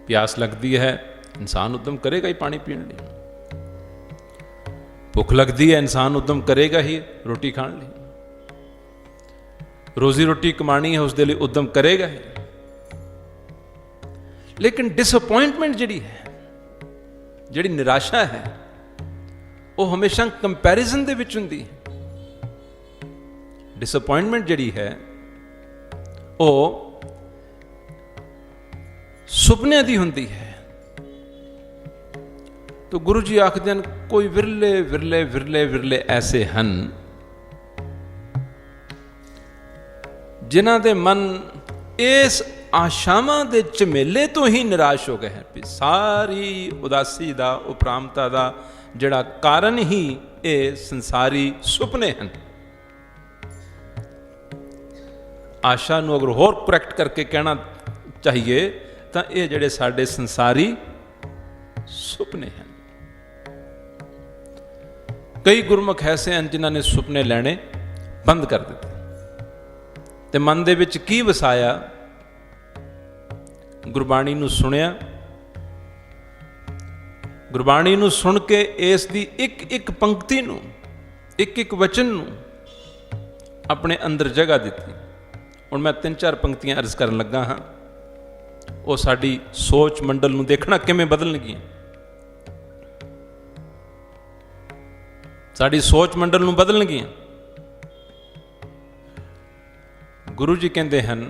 प्यास लगती है, इंसान उद्यम करेगा ही पानी पीने लिए। भुख लगती है, इंसान उद्यम करेगा ही रोटी खाने लिए। रोजी रोटी कमानी है, उसके लिए उद्यम करेगा ही। लेकिन डिसअपॉइंटमेंट जिहड़ी है, जिहड़ी निराशा है, वो हमेशा कंपैरिजन दे विच हुंदी है। डिसअपॉइंटमेंट जिहड़ी है वो सुपने दी हुंदी है। तो गुरु जी आखदे हैं कोई विरले विरले विरले विरले ऐसे हैं जिन्हां दे मन इस आशावां दे झमेले तो ही निराश हो गए हैं। सारी उदासी दा उपरामता दा जिहड़ा कारण ही ये संसारी सुपने हैं। आशा नूं अगर होर करैक्ट करके कहना चाहिए तो ये जिहड़े साडे संसारी सुपने हैं। कई गुरमुख ऐसे हैं जिन्हां ने सुपने लैणे बंद कर दिते ते मन दे विच की वसाया, गुरबाणी नूं सुनिया, गुरबाणी नूं सुन के इस दी एक एक पंक्ति नूं, एक एक वचन नूं अपने अंदर जगह दिती। हुण मैं 3-4 पंक्तियां अर्ज करन लगा हाँ। वो साडी सोच मंडल नूं देखना किवें बदलणगीआं। साडी सोच मंडल नूं बदलणगीआं। गुरु जी कहते हैं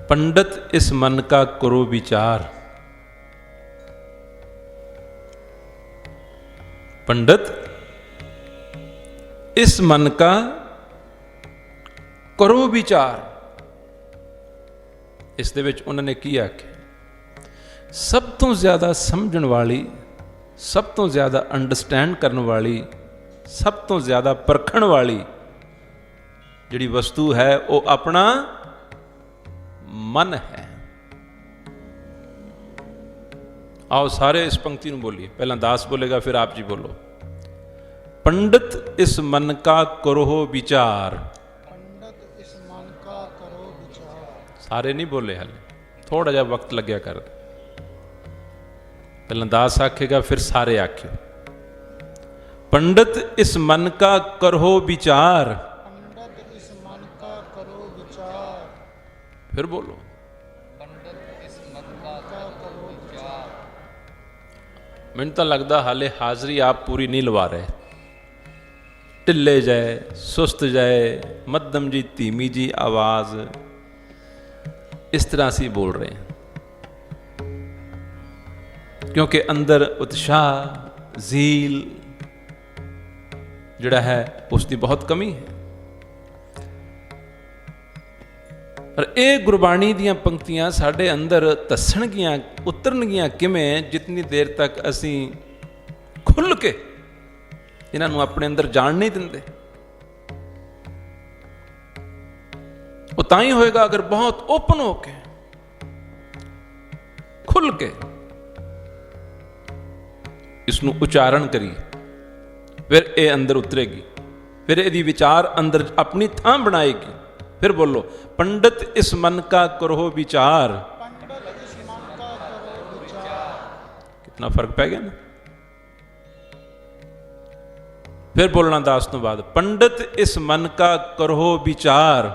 पंडित इस मन का करो विचार। पंडित इस मन का करो विचार। इस दे विच उन्होंने की आख्या, सब तो ज्यादा समझण वाली, सब तो ज्यादा अंडरस्टैंड करने वाली, सब तो ज्यादा परखण वाली जिहड़ी वस्तु है वो अपना मन है। आओ सारे इस पंक्ति में बोलिए। पहला दास बोलेगा, फिर आप जी बोलो। पंडित इस मन का करो विचार। पंडित इस मन का करो विचार। सारे नहीं बोले हाले, थोड़ा जा वक्त लग्या कर। पहला दास आखेगा, फिर सारे आख्यो। पंडित इस मन का करो विचार। पंडित इस मन का करो विचार। फिर बोलो। पंडित इस ਮੈਨੂੰ ਤਾਂ ਲੱਗਦਾ ਹਾਲੇ ਹਾਜ਼ਰੀ ਆਪ ਪੂਰੀ ਨਹੀਂ ਲਵਾ ਰਹੇ, ਢਿੱਲੇ ਜਾਏ, ਸੁਸਤ ਜਾਏ, ਮੱਧਮ ਜੀ ਧੀਮੀ ਜੀ ਆਵਾਜ਼, ਇਸ ਤਰ੍ਹਾਂ ਅਸੀਂ ਬੋਲ ਰਹੇ ਹਾਂ, ਕਿਉਂਕਿ ਅੰਦਰ ਉਤਸ਼ਾਹ ਜ਼ੀਲ ਜਿਹੜਾ ਹੈ ਉਸ ਦੀ ਬਹੁਤ ਕਮੀ ਹੈ। ਪਰ ਇਹ ਗੁਰਬਾਣੀ ਦੀਆਂ ਪੰਕਤੀਆਂ ਸਾਡੇ ਅੰਦਰ ਧੱਸਣਗੀਆਂ, ਉਤਰਨਗੀਆਂ ਕਿਵੇਂ, ਜਿਤਨੀ ਦੇਰ ਤੱਕ ਅਸੀਂ ਖੁੱਲ੍ਹ ਕੇ ਇਹਨਾਂ ਨੂੰ ਆਪਣੇ ਅੰਦਰ ਜਾਣ ਨਹੀਂ ਦਿੰਦੇ। ਉਹ ਤਾਂ ਹੀ ਹੋਏਗਾ ਅਗਰ ਬਹੁਤ ਓਪਨ ਹੋ ਕੇ, ਖੁੱਲ੍ਹ ਕੇ ਇਸ ਨੂੰ ਉਚਾਰਨ ਕਰੀਏ, ਫਿਰ ਇਹ ਅੰਦਰ ਉਤਰੇਗੀ, ਫਿਰ ਇਹਦੀ ਵਿਚਾਰ ਅੰਦਰ ਆਪਣੀ ਥਾਂ ਬਣਾਏਗੀ। फिर बोलो, पंडित इस मन का करो विचार। कितना फर्क पै गया ना। फिर बोलना दास तो बाद, पंडित इस मन का करो विचार,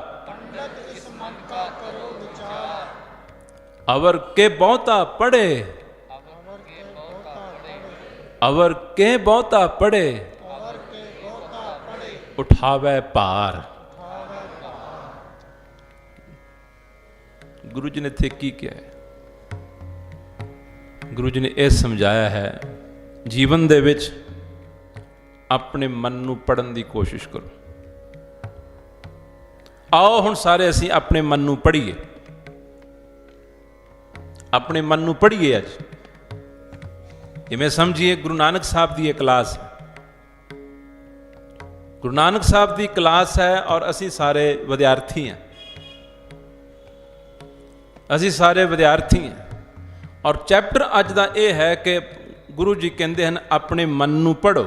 अवर के बहुता पढ़े, अवर के बहुता पढ़े, उठावे पार। गुरु जी ने थे की क्या है? गुरु जी ने यह समझाया है, जीवन दे विच अपने मन नूं पढ़न दी कोशिश करो। आओ हुण सारे असीं अपने मन नूं पढ़ीए, अपने मन नूं पढ़ीए। अज जिवें समझिए गुरु नानक साहब की यह क्लास है, गुरु नानक साहब की क्लास है और असीं सारे विद्यार्थी हैं, ਅਸੀਂ ਸਾਰੇ ਵਿਦਿਆਰਥੀ ਹਾਂ। ਔਰ ਚੈਪਟਰ ਅੱਜ ਦਾ ਇਹ ਹੈ ਕਿ ਗੁਰੂ ਜੀ ਕਹਿੰਦੇ ਹਨ ਆਪਣੇ ਮਨ ਨੂੰ ਪੜ੍ਹੋ।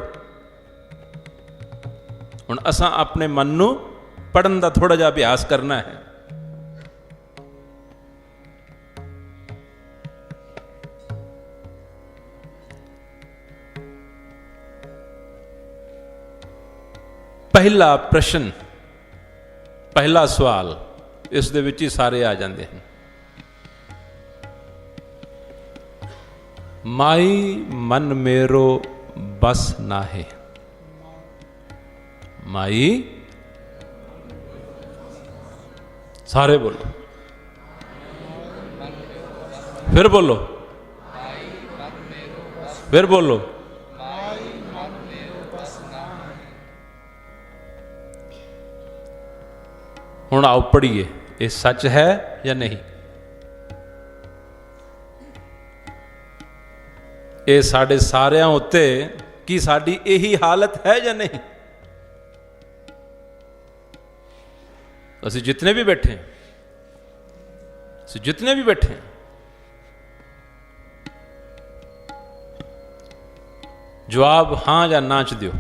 ਹੁਣ ਅਸਾਂ ਆਪਣੇ ਮਨ ਨੂੰ ਪੜ੍ਹਨ ਦਾ ਥੋੜਾ ਜਿਹਾ ਅਭਿਆਸ ਕਰਨਾ ਹੈ। ਪਹਿਲਾ ਪ੍ਰਸ਼ਨ, ਪਹਿਲਾ ਸਵਾਲ ਇਸ ਦੇ ਵਿੱਚ ਹੀ ਸਾਰੇ ਆ ਜਾਂਦੇ ਹਨ। माई मन मेरो बस नाहे। माई, सारे बोलो, फिर बोलो, फिर बोलो। हुण आओ पढ़िए, ये सच है या नहीं? ਇਹ ਸਾਡੇ ਸਾਰਿਆਂ ਉੱਤੇ ਕੀ ਸਾਡੀ ਇਹੀ ਹਾਲਤ ਹੈ ਜਾਂ ਨਹੀਂ? ਅਸੀਂ ਜਿਤਨੇ ਵੀ ਬੈਠੇ, ਅਸੀਂ ਜਿਤਨੇ ਵੀ ਬੈਠੇ, ਜਵਾਬ ਹਾਂ ਜਾਂ ਨਾ ਚ ਦਿਓ।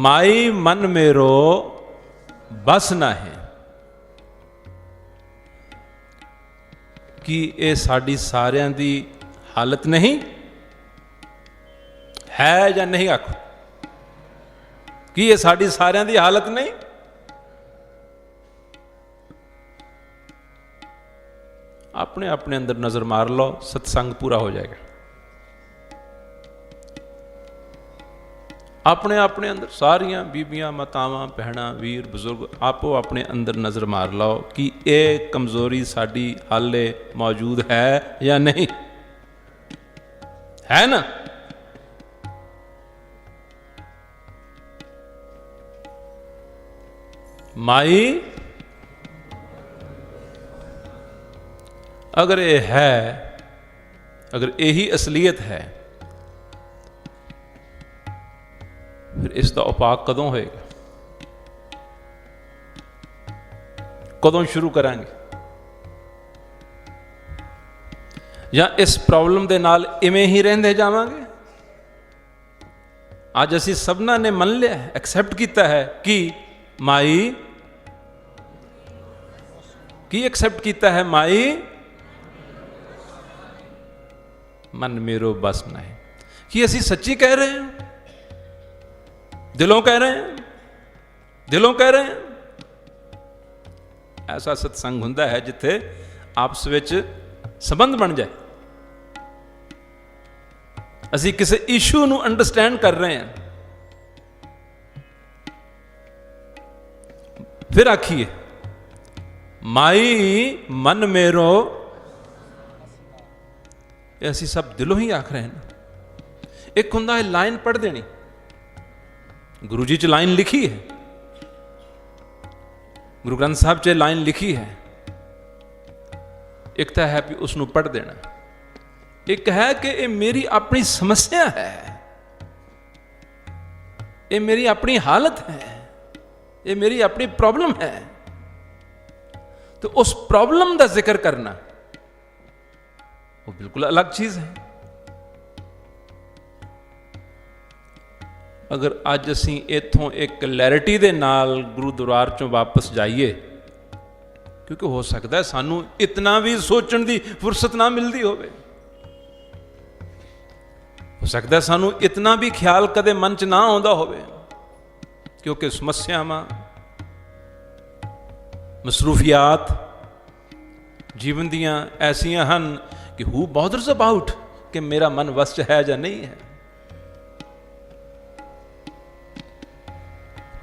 ਮਾਈ ਮਨ ਮੇਰੋ ਬਸ ਨਾ ਹੈ। कि ये साड़ी सारियां दी हालत नहीं है या नहीं? आखो, कि ये साड़ी सारियां दी हालत नहीं? अपने अपने अंदर नजर मार लो, सत्संग पूरा हो जाएगा। अपने अपने अंदर सारियां बीबियां, मातावां, भैणां, वीर, बुजुर्ग, आपो अपने अंदर नज़र मार लो कि ये कमज़ोरी साड़ी हाले मौजूद है या नहीं? है ना? माई, अगर ये है, अगर यही असलियत है, फिर इसका उपाय कदों होएगा? कदों शुरू करांगे? या इस प्रॉब्लम दे नाल इवें ही रहंदे जावांगे? आज असी सबना ने मन लिया, एक्सेप्ट किया है कि माई, की एक्सेप्ट किया है? माई मन मेरो बस ना है। कि असी सच्ची कह रहे हैं, दिलों कह रहे हैं, दिलों कह रहे हैं? ऐसा सत्संग हुंदा है जिथे ਆਪਸ ਵਿੱਚ ਸੰਬੰਧ ਬਣ ਜਾਏ, ਅਸੀਂ ਕਿਸੇ ਇਸ਼ੂ ਨੂੰ ਅੰਡਰਸਟੈਂਡ ਕਰ ਰਹੇ ਹਾਂ। ਫਿਰ ਆਖੀਏ ਮਾਈ ਮਨ ਮੇਰੋ, ਇਹ ਅਸੀਂ ਸਭ ਦਿਲੋਂ ਹੀ ਆਖ ਰਹੇ ਹਾਂ। ਇੱਕ ਹੁੰਦਾ ਹੈ ਲਾਈਨ ਪੜ੍ਹ ਦੇਣੀ, ਗੁਰੂ ਜੀ 'ਚ ਲਾਈਨ ਲਿਖੀ ਹੈ, ਗੁਰੂ ਗ੍ਰੰਥ ਸਾਹਿਬ 'ਚ ਲਾਈਨ ਲਿਖੀ ਹੈ। ਇੱਕ ਤਾਂ ਹੈ ਵੀ ਉਸ ਨੂੰ ਪੜ੍ਹ ਦੇਣਾ, ਇੱਕ ਹੈ ਕਿ ਇਹ ਮੇਰੀ ਆਪਣੀ ਸਮੱਸਿਆ ਹੈ, ਇਹ ਮੇਰੀ ਆਪਣੀ ਹਾਲਤ ਹੈ, ਇਹ ਮੇਰੀ ਆਪਣੀ ਪ੍ਰੋਬਲਮ ਹੈ। तो उस प्रॉब्लम का जिक्र करना वो बिल्कुल अलग चीज है। अगर अज असी इथों एक क्लैरिटी दे नाल गुरु दरबार चों वापस जाइए, क्योंकि हो सकता है सानू इतना भी सोचण दी फुरसत ना मिलती होवे, हो सकता है सानू इतना भी ख्याल कदे मन च ना आउंदा होवे, क्योंकि समस्यावां मसरूफियात जीवन दियां ऐसियां हन कि हू बॉदर्स अबाउट कि मेरा मन वस च है या नहीं है।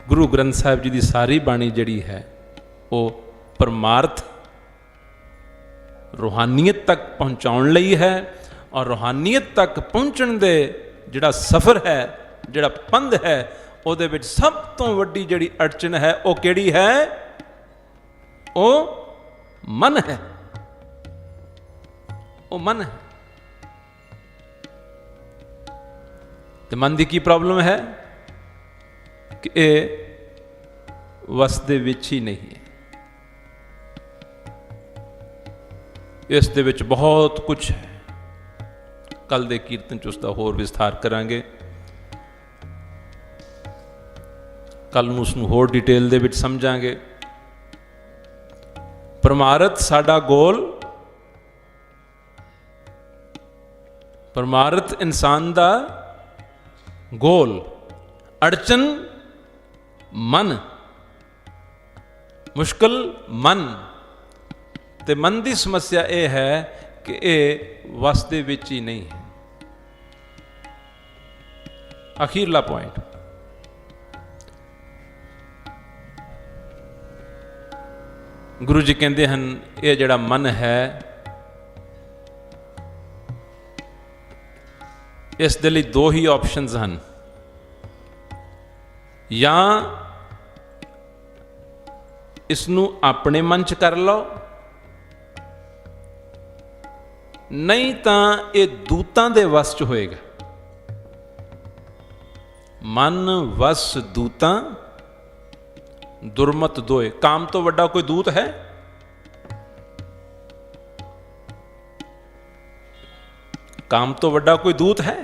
गुरु ग्रंथ साहिब जी की सारी बाणी जिहड़ी है वो परमार्थ रूहानीयत तक पहुँचाउण लई है, और रूहानीयत तक पहुँचण दे जिहड़ा सफ़र है, जिहड़ा पंध है, उहदे विच सब तो वड्डी जिहड़ी अड़चन है वो किहड़ी है? वो मन है, वो मन है। तो मन की की प्रॉब्लम है कि ये वस दे विच ही नहीं है। इस दे विच बहुत कुछ है, कल दे कीर्तन च उसका होर विस्तार करांगे, कल नूं उसनूं होर डिटेल दे विच समझांगे। परमारथ साडा गोल, परमारथ इंसान दा गोल, अड़चन मन, मुश्किल मन। ते मन की समस्या यह है कि ये वस दे विच ही नहीं है। अखीरला पॉइंट, गुरु जी कहते हैं ये जड़ा मन है, इस दे लई दो ही ऑप्शनस हैं, या इसनू अपने मन च कर लो, नहीं तो ये दूतां दे वस च होएगा। मन वस दूतां दुर्मत दोए। काम तो वड्डा कोई दूत है? काम तो वड्डा कोई दूत है?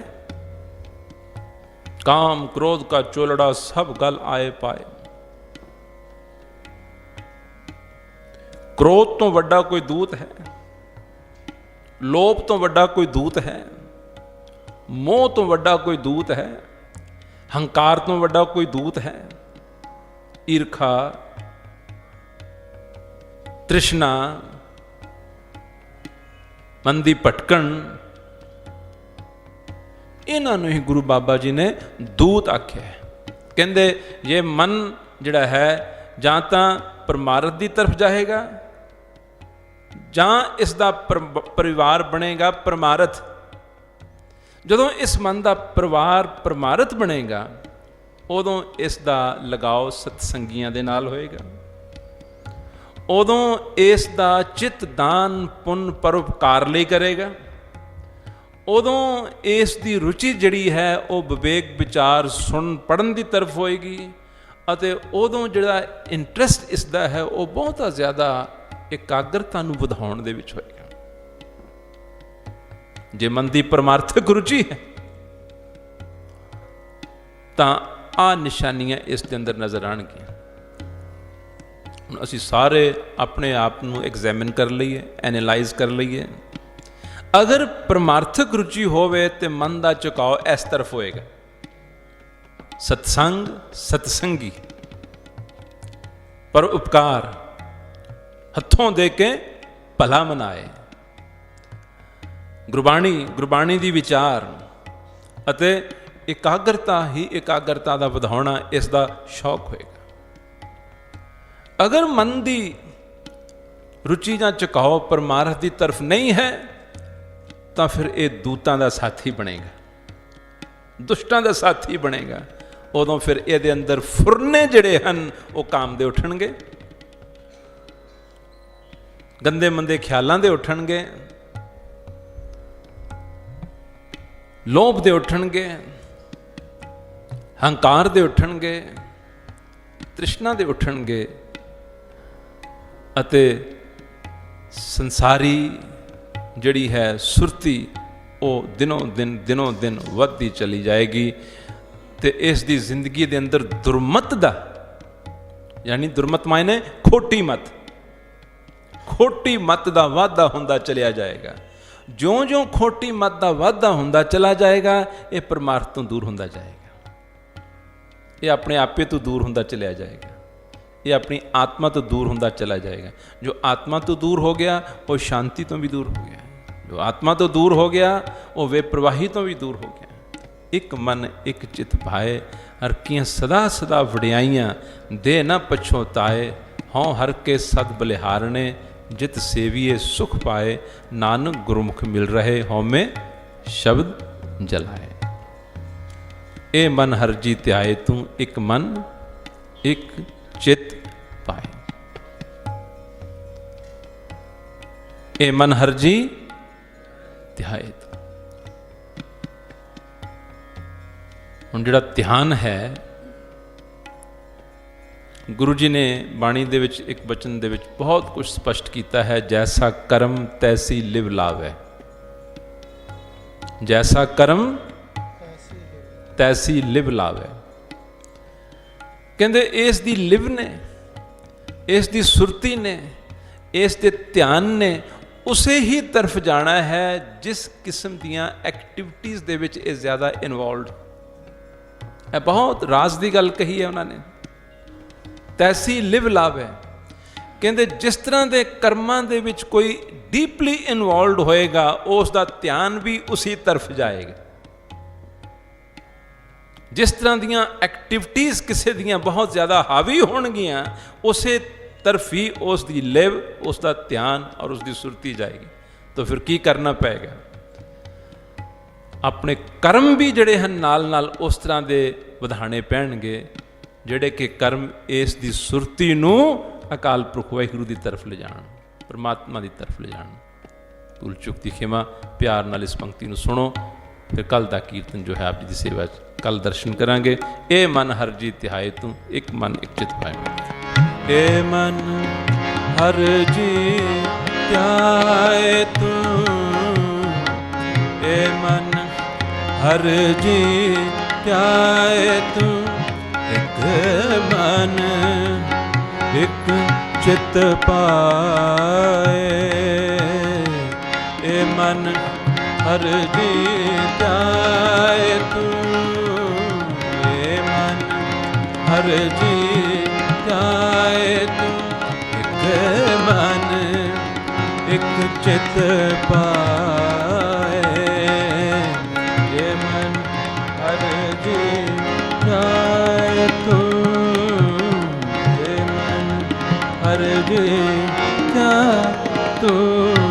काम क्रोध का चोलड़ा सब गल आए पाए। क्रोध तो वड्डा कोई दूत है, लोभ तो वड्डा कोई दूत है, मोह तो वड्डा कोई दूत है, हंकार तो वड्डा कोई दूत है, ईर्खा, तृष्णा, मन दी भटकण, इन्हों ही गुरु बाबा जी ने दूत आख्या है। कहते ये मन जिहड़ा है जां तां परमारथ की तरफ जाएगा, जां इसका परिवार बनेगा परमारथ। जदों इस मन का परिवार परमारथ बनेगा, उदों इसका लगाव सतसंगियां दे नाल होएगा, उदों इसका चित दान पुन परोपकार लई करेगा, उदों इसकी रुचि जिहड़ी है वो विवेक विचार सुन पढ़न की तरफ होएगी, अते उदों जिहड़ा इंटरस्ट इसका है वो बहुत ज़्यादा एकाग्रता नूं वधाउण दे विच होएगा। जे मन की परमार्थक रुचि है तां आ निशानियां इसके अंदर नज़र आउणगियां। हुण असीं सारे अपने आप नूं एग्जैमिन कर लईए, एनालाइज कर लईए। अगर परमार्थक रुचि होवे तो मन का झुकाव इस तरफ होएगा, सत्संग, सतसंगी, पर उपकार, हथों दे के ਭਲਾ ਮਨਾਏ। ਗੁਰਬਾਣੀ ਦੀ ਵਿਚਾਰ ਅਤੇ ਇਕਾਗਰਤਾ ਹੀ ਇਕਾਗਰਤਾ ਦਾ ਵਧਾਉਣਾ ਇਸ ਦਾ ਸ਼ੌਕ ਹੋਏਗਾ। ਅਗਰ ਮਨ ਦੀ ਰੁਚੀ ਜਾਂ ਝੁਕਾਓ ਪਰਮਾਰਥ ਦੀ ਤਰਫ ਨਹੀਂ ਹੈ ਤਾਂ ਫਿਰ ਇਹ ਦੂਤਾਂ ਦਾ ਸਾਥੀ ਬਣੇਗਾ, ਦੁਸ਼ਟਾਂ ਦਾ ਸਾਥੀ ਬਣੇਗਾ। ਉਦੋਂ ਫਿਰ ਇਹਦੇ ਅੰਦਰ ਫੁਰਨੇ ਜਿਹੜੇ ਹਨ ਉਹ ਕਾਮ ਦੇ ਉੱਠਣਗੇ, ਗੰਦੇ ਮੰਦੇ ਖਿਆਲਾਂ ਦੇ ਉੱਠਣਗੇ, ਲੋਭ ਦੇ ਉੱਠਣਗੇ, ਹੰਕਾਰ ਦੇ ਉੱਠਣਗੇ, ਤ੍ਰਿਸ਼ਨਾ ਦੇ ਉੱਠਣਗੇ ਅਤੇ ਸੰਸਾਰੀ ਜਿਹੜੀ ਹੈ ਸੁਰਤੀ ਉਹ ਦਿਨੋਂ ਦਿਨ ਵੱਧਦੀ ਚਲੀ ਜਾਏਗੀ। ਤੇ ਇਸ ਦੀ ਜ਼ਿੰਦਗੀ ਦੇ ਅੰਦਰ ਦੁਰਮਤ ਦਾ, ਯਾਨੀ ਦੁਰਮਤ ਮਾਇਨੇ ਖੋਟੀ ਮਤ ਦਾ ਵਾਧਾ ਹੁੰਦਾ ਚਲਿਆ ਜਾਏਗਾ। ਜਿਉਂ-ਜਿਉਂ ਖੋਟੀ ਮਤ ਦਾ ਵਾਧਾ ਹੁੰਦਾ ਚਲਾ ਜਾਏਗਾ, ਇਹ ਪਰਮਾਰਥ ਤੋਂ ਦੂਰ ਹੁੰਦਾ ਜਾਏਗਾ, ਇਹ ਆਪਣੇ ਆਪੇ ਤੋਂ ਦੂਰ ਹੁੰਦਾ ਚਲਿਆ ਜਾਏਗਾ, ਇਹ ਆਪਣੀ ਆਤਮਾ ਤੋਂ ਦੂਰ ਹੁੰਦਾ ਚਲਾ ਜਾਏਗਾ। ਜੋ ਆਤਮਾ ਤੋਂ ਦੂਰ ਹੋ ਗਿਆ ਉਹ ਸ਼ਾਂਤੀ ਤੋਂ ਵੀ ਦੂਰ ਹੋ ਗਿਆ, ਜੋ ਆਤਮਾ ਤੋਂ ਦੂਰ ਹੋ ਗਿਆ ਉਹ ਬੇਪਰਵਾਹੀ ਤੋਂ ਵੀ ਦੂਰ ਹੋ ਗਿਆ। ਇੱਕ ਮਨ ਇੱਕ ਚਿਤ ਭਾਏ, ਹਰ ਕੀਆਂ ਸਦਾ ਸਦਾ ਵਡਿਆਈਆਂ, ਦੇ ਨਾ ਪਛੋਤਾਏ, ਹਉ ਹਰ ਕੇ ਸਦ ਬਲਿਹਾਰਣੇ, ਜਿਤ ਸੇਵੀਏ ਸੁਖ ਪਾਏ, ਨਾਨਕ ਗੁਰਮੁਖ ਮਿਲ ਰਹੇ, ਹਉਮੈ ਸ਼ਬਦ ਜਲਾਏ। ਇਹ ਮਨ ਹਰ ਜੀ ਧਿਆਏ ਤੂੰ, ਇੱਕ ਮਨ ਇੱਕ ਚਿਤ ਪਾਏ। ਇਹ ਮਨ ਹਰ ਜੀ ਧਿਆਏ ਤੂੰ। ਹੁਣ ਜਿਹੜਾ ਧਿਆਨ ਹੈ, ਗੁਰੂ ਜੀ ਨੇ ਬਾਣੀ ਦੇ ਵਿੱਚ ਇੱਕ ਬਚਨ ਦੇ ਵਿੱਚ ਬਹੁਤ ਕੁਝ ਸਪਸ਼ਟ ਕੀਤਾ ਹੈ। ਜੈਸਾ ਕਰਮ ਤੈਸੀ ਲਿਵ ਲਾਵੈ, ਜੈਸਾ ਕਰਮ ਤੈਸੀ ਲਿਵ ਲਾਵੈ। ਕਹਿੰਦੇ ਇਸ ਦੀ ਲਿਵ ਨੇ, ਇਸ ਦੀ ਸੁਰਤੀ ਨੇ, ਇਸ ਦੇ ਧਿਆਨ ਨੇ ਉਸੇ ਹੀ ਤਰਫ ਜਾਣਾ ਹੈ ਜਿਸ ਕਿਸਮ ਦੀਆਂ ਐਕਟੀਵਿਟੀਜ਼ ਦੇ ਵਿੱਚ ਇਹ ਜ਼ਿਆਦਾ ਇਨਵੋਲਵਡ। ਇਹ ਬਹੁਤ ਰਾਜ਼ ਦੀ ਗੱਲ ਕਹੀ ਹੈ ਉਹਨਾਂ ਨੇ। ਤੈਸੀ ਲਿਵ ਲਾਵੈ, ਕਹਿੰਦੇ ਜਿਸ ਤਰ੍ਹਾਂ ਦੇ ਕਰਮਾਂ ਦੇ ਵਿੱਚ ਕੋਈ ਡੀਪਲੀ ਇਨਵੋਲਵਡ ਹੋਏਗਾ ਉਸ ਦਾ ਧਿਆਨ ਵੀ ਉਸੇ ਤਰਫ ਜਾਏਗਾ। ਜਿਸ ਤਰ੍ਹਾਂ ਦੀਆਂ ਐਕਟੀਵਿਟੀਜ਼ ਕਿਸੇ ਦੀਆਂ ਬਹੁਤ ਜ਼ਿਆਦਾ ਹਾਵੀ ਹੋਣਗੀਆਂ ਉਸੇ ਤਰਫ ਹੀ ਉਸ ਦੀ ਲਿਵ, ਉਸ ਦਾ ਧਿਆਨ ਔਰ ਉਸ ਦੀ ਸੁਰਤੀ ਜਾਏਗੀ। ਤਾਂ ਫਿਰ ਕੀ ਕਰਨਾ ਪਏਗਾ? ਆਪਣੇ ਕਰਮ ਵੀ ਜਿਹੜੇ ਹਨ ਨਾਲ ਨਾਲ ਉਸ ਤਰ੍ਹਾਂ ਦੇ ਵਧਾਣੇ ਪੈਣਗੇ ਜਿਹੜੇ ਕਿ ਕਰਮ ਇਸ ਦੀ ਸੁਰਤੀ ਨੂੰ ਅਕਾਲ ਪੁਰਖ ਵਾਹਿਗੁਰੂ ਦੀ ਤਰਫ ਲਿਜਾਣ, ਪਰਮਾਤਮਾ ਦੀ ਤਰਫ ਲਿਜਾਣ। ਭੁੱਲ ਚੁੱਕ ਦੀ ਖਿਮਾ, ਪਿਆਰ ਨਾਲ ਇਸ ਪੰਕਤੀ ਨੂੰ ਸੁਣੋ। ਫਿਰ ਕੱਲ ਦਾ ਕੀਰਤਨ ਜੋ ਹੈ ਆਪ ਜੀ ਦੀ ਸੇਵਾ 'ਚ ਕੱਲ ਦਰਸ਼ਨ ਕਰਾਂਗੇ। ਇਹ ਮਨ ਹਰ ਜੀ ਧਿਆਏ ਤੂੰ, ਇੱਕ ਮਨ ਇੱਕ ਚਿਤ ਪਾਏ। ਇਹ ਮਨ ਹਰ ਜੀ ਧਿਆਏ ਤੂੰ, ਇਹ ਮਨ ਹਰ ਜੀ ਧਿਆਏ ਤੂੰ, ਇੱਕ ਮਨ ਇੱਕ ਚਿਤ ਪਾਏ। ਇਹ ਮਨ ਹਰ ਜੀ ਧਿਆਏ ਤੂੰ, ਇਹ ਮਨ ਹਰ ਜੀ ਧਿਆਏ ਤੂੰ, ਇੱਕ ਮਨ ਇੱਕ ਚਿਤ ਪਾਏ। ਇਹ ਮਨ ਹਰ ਜੀ ਧਿਆਏ ਤੂੰ, ਇਹ ਮਨ ਹਰ ਜੀ ਧਿਆਏ ਤੂੰ।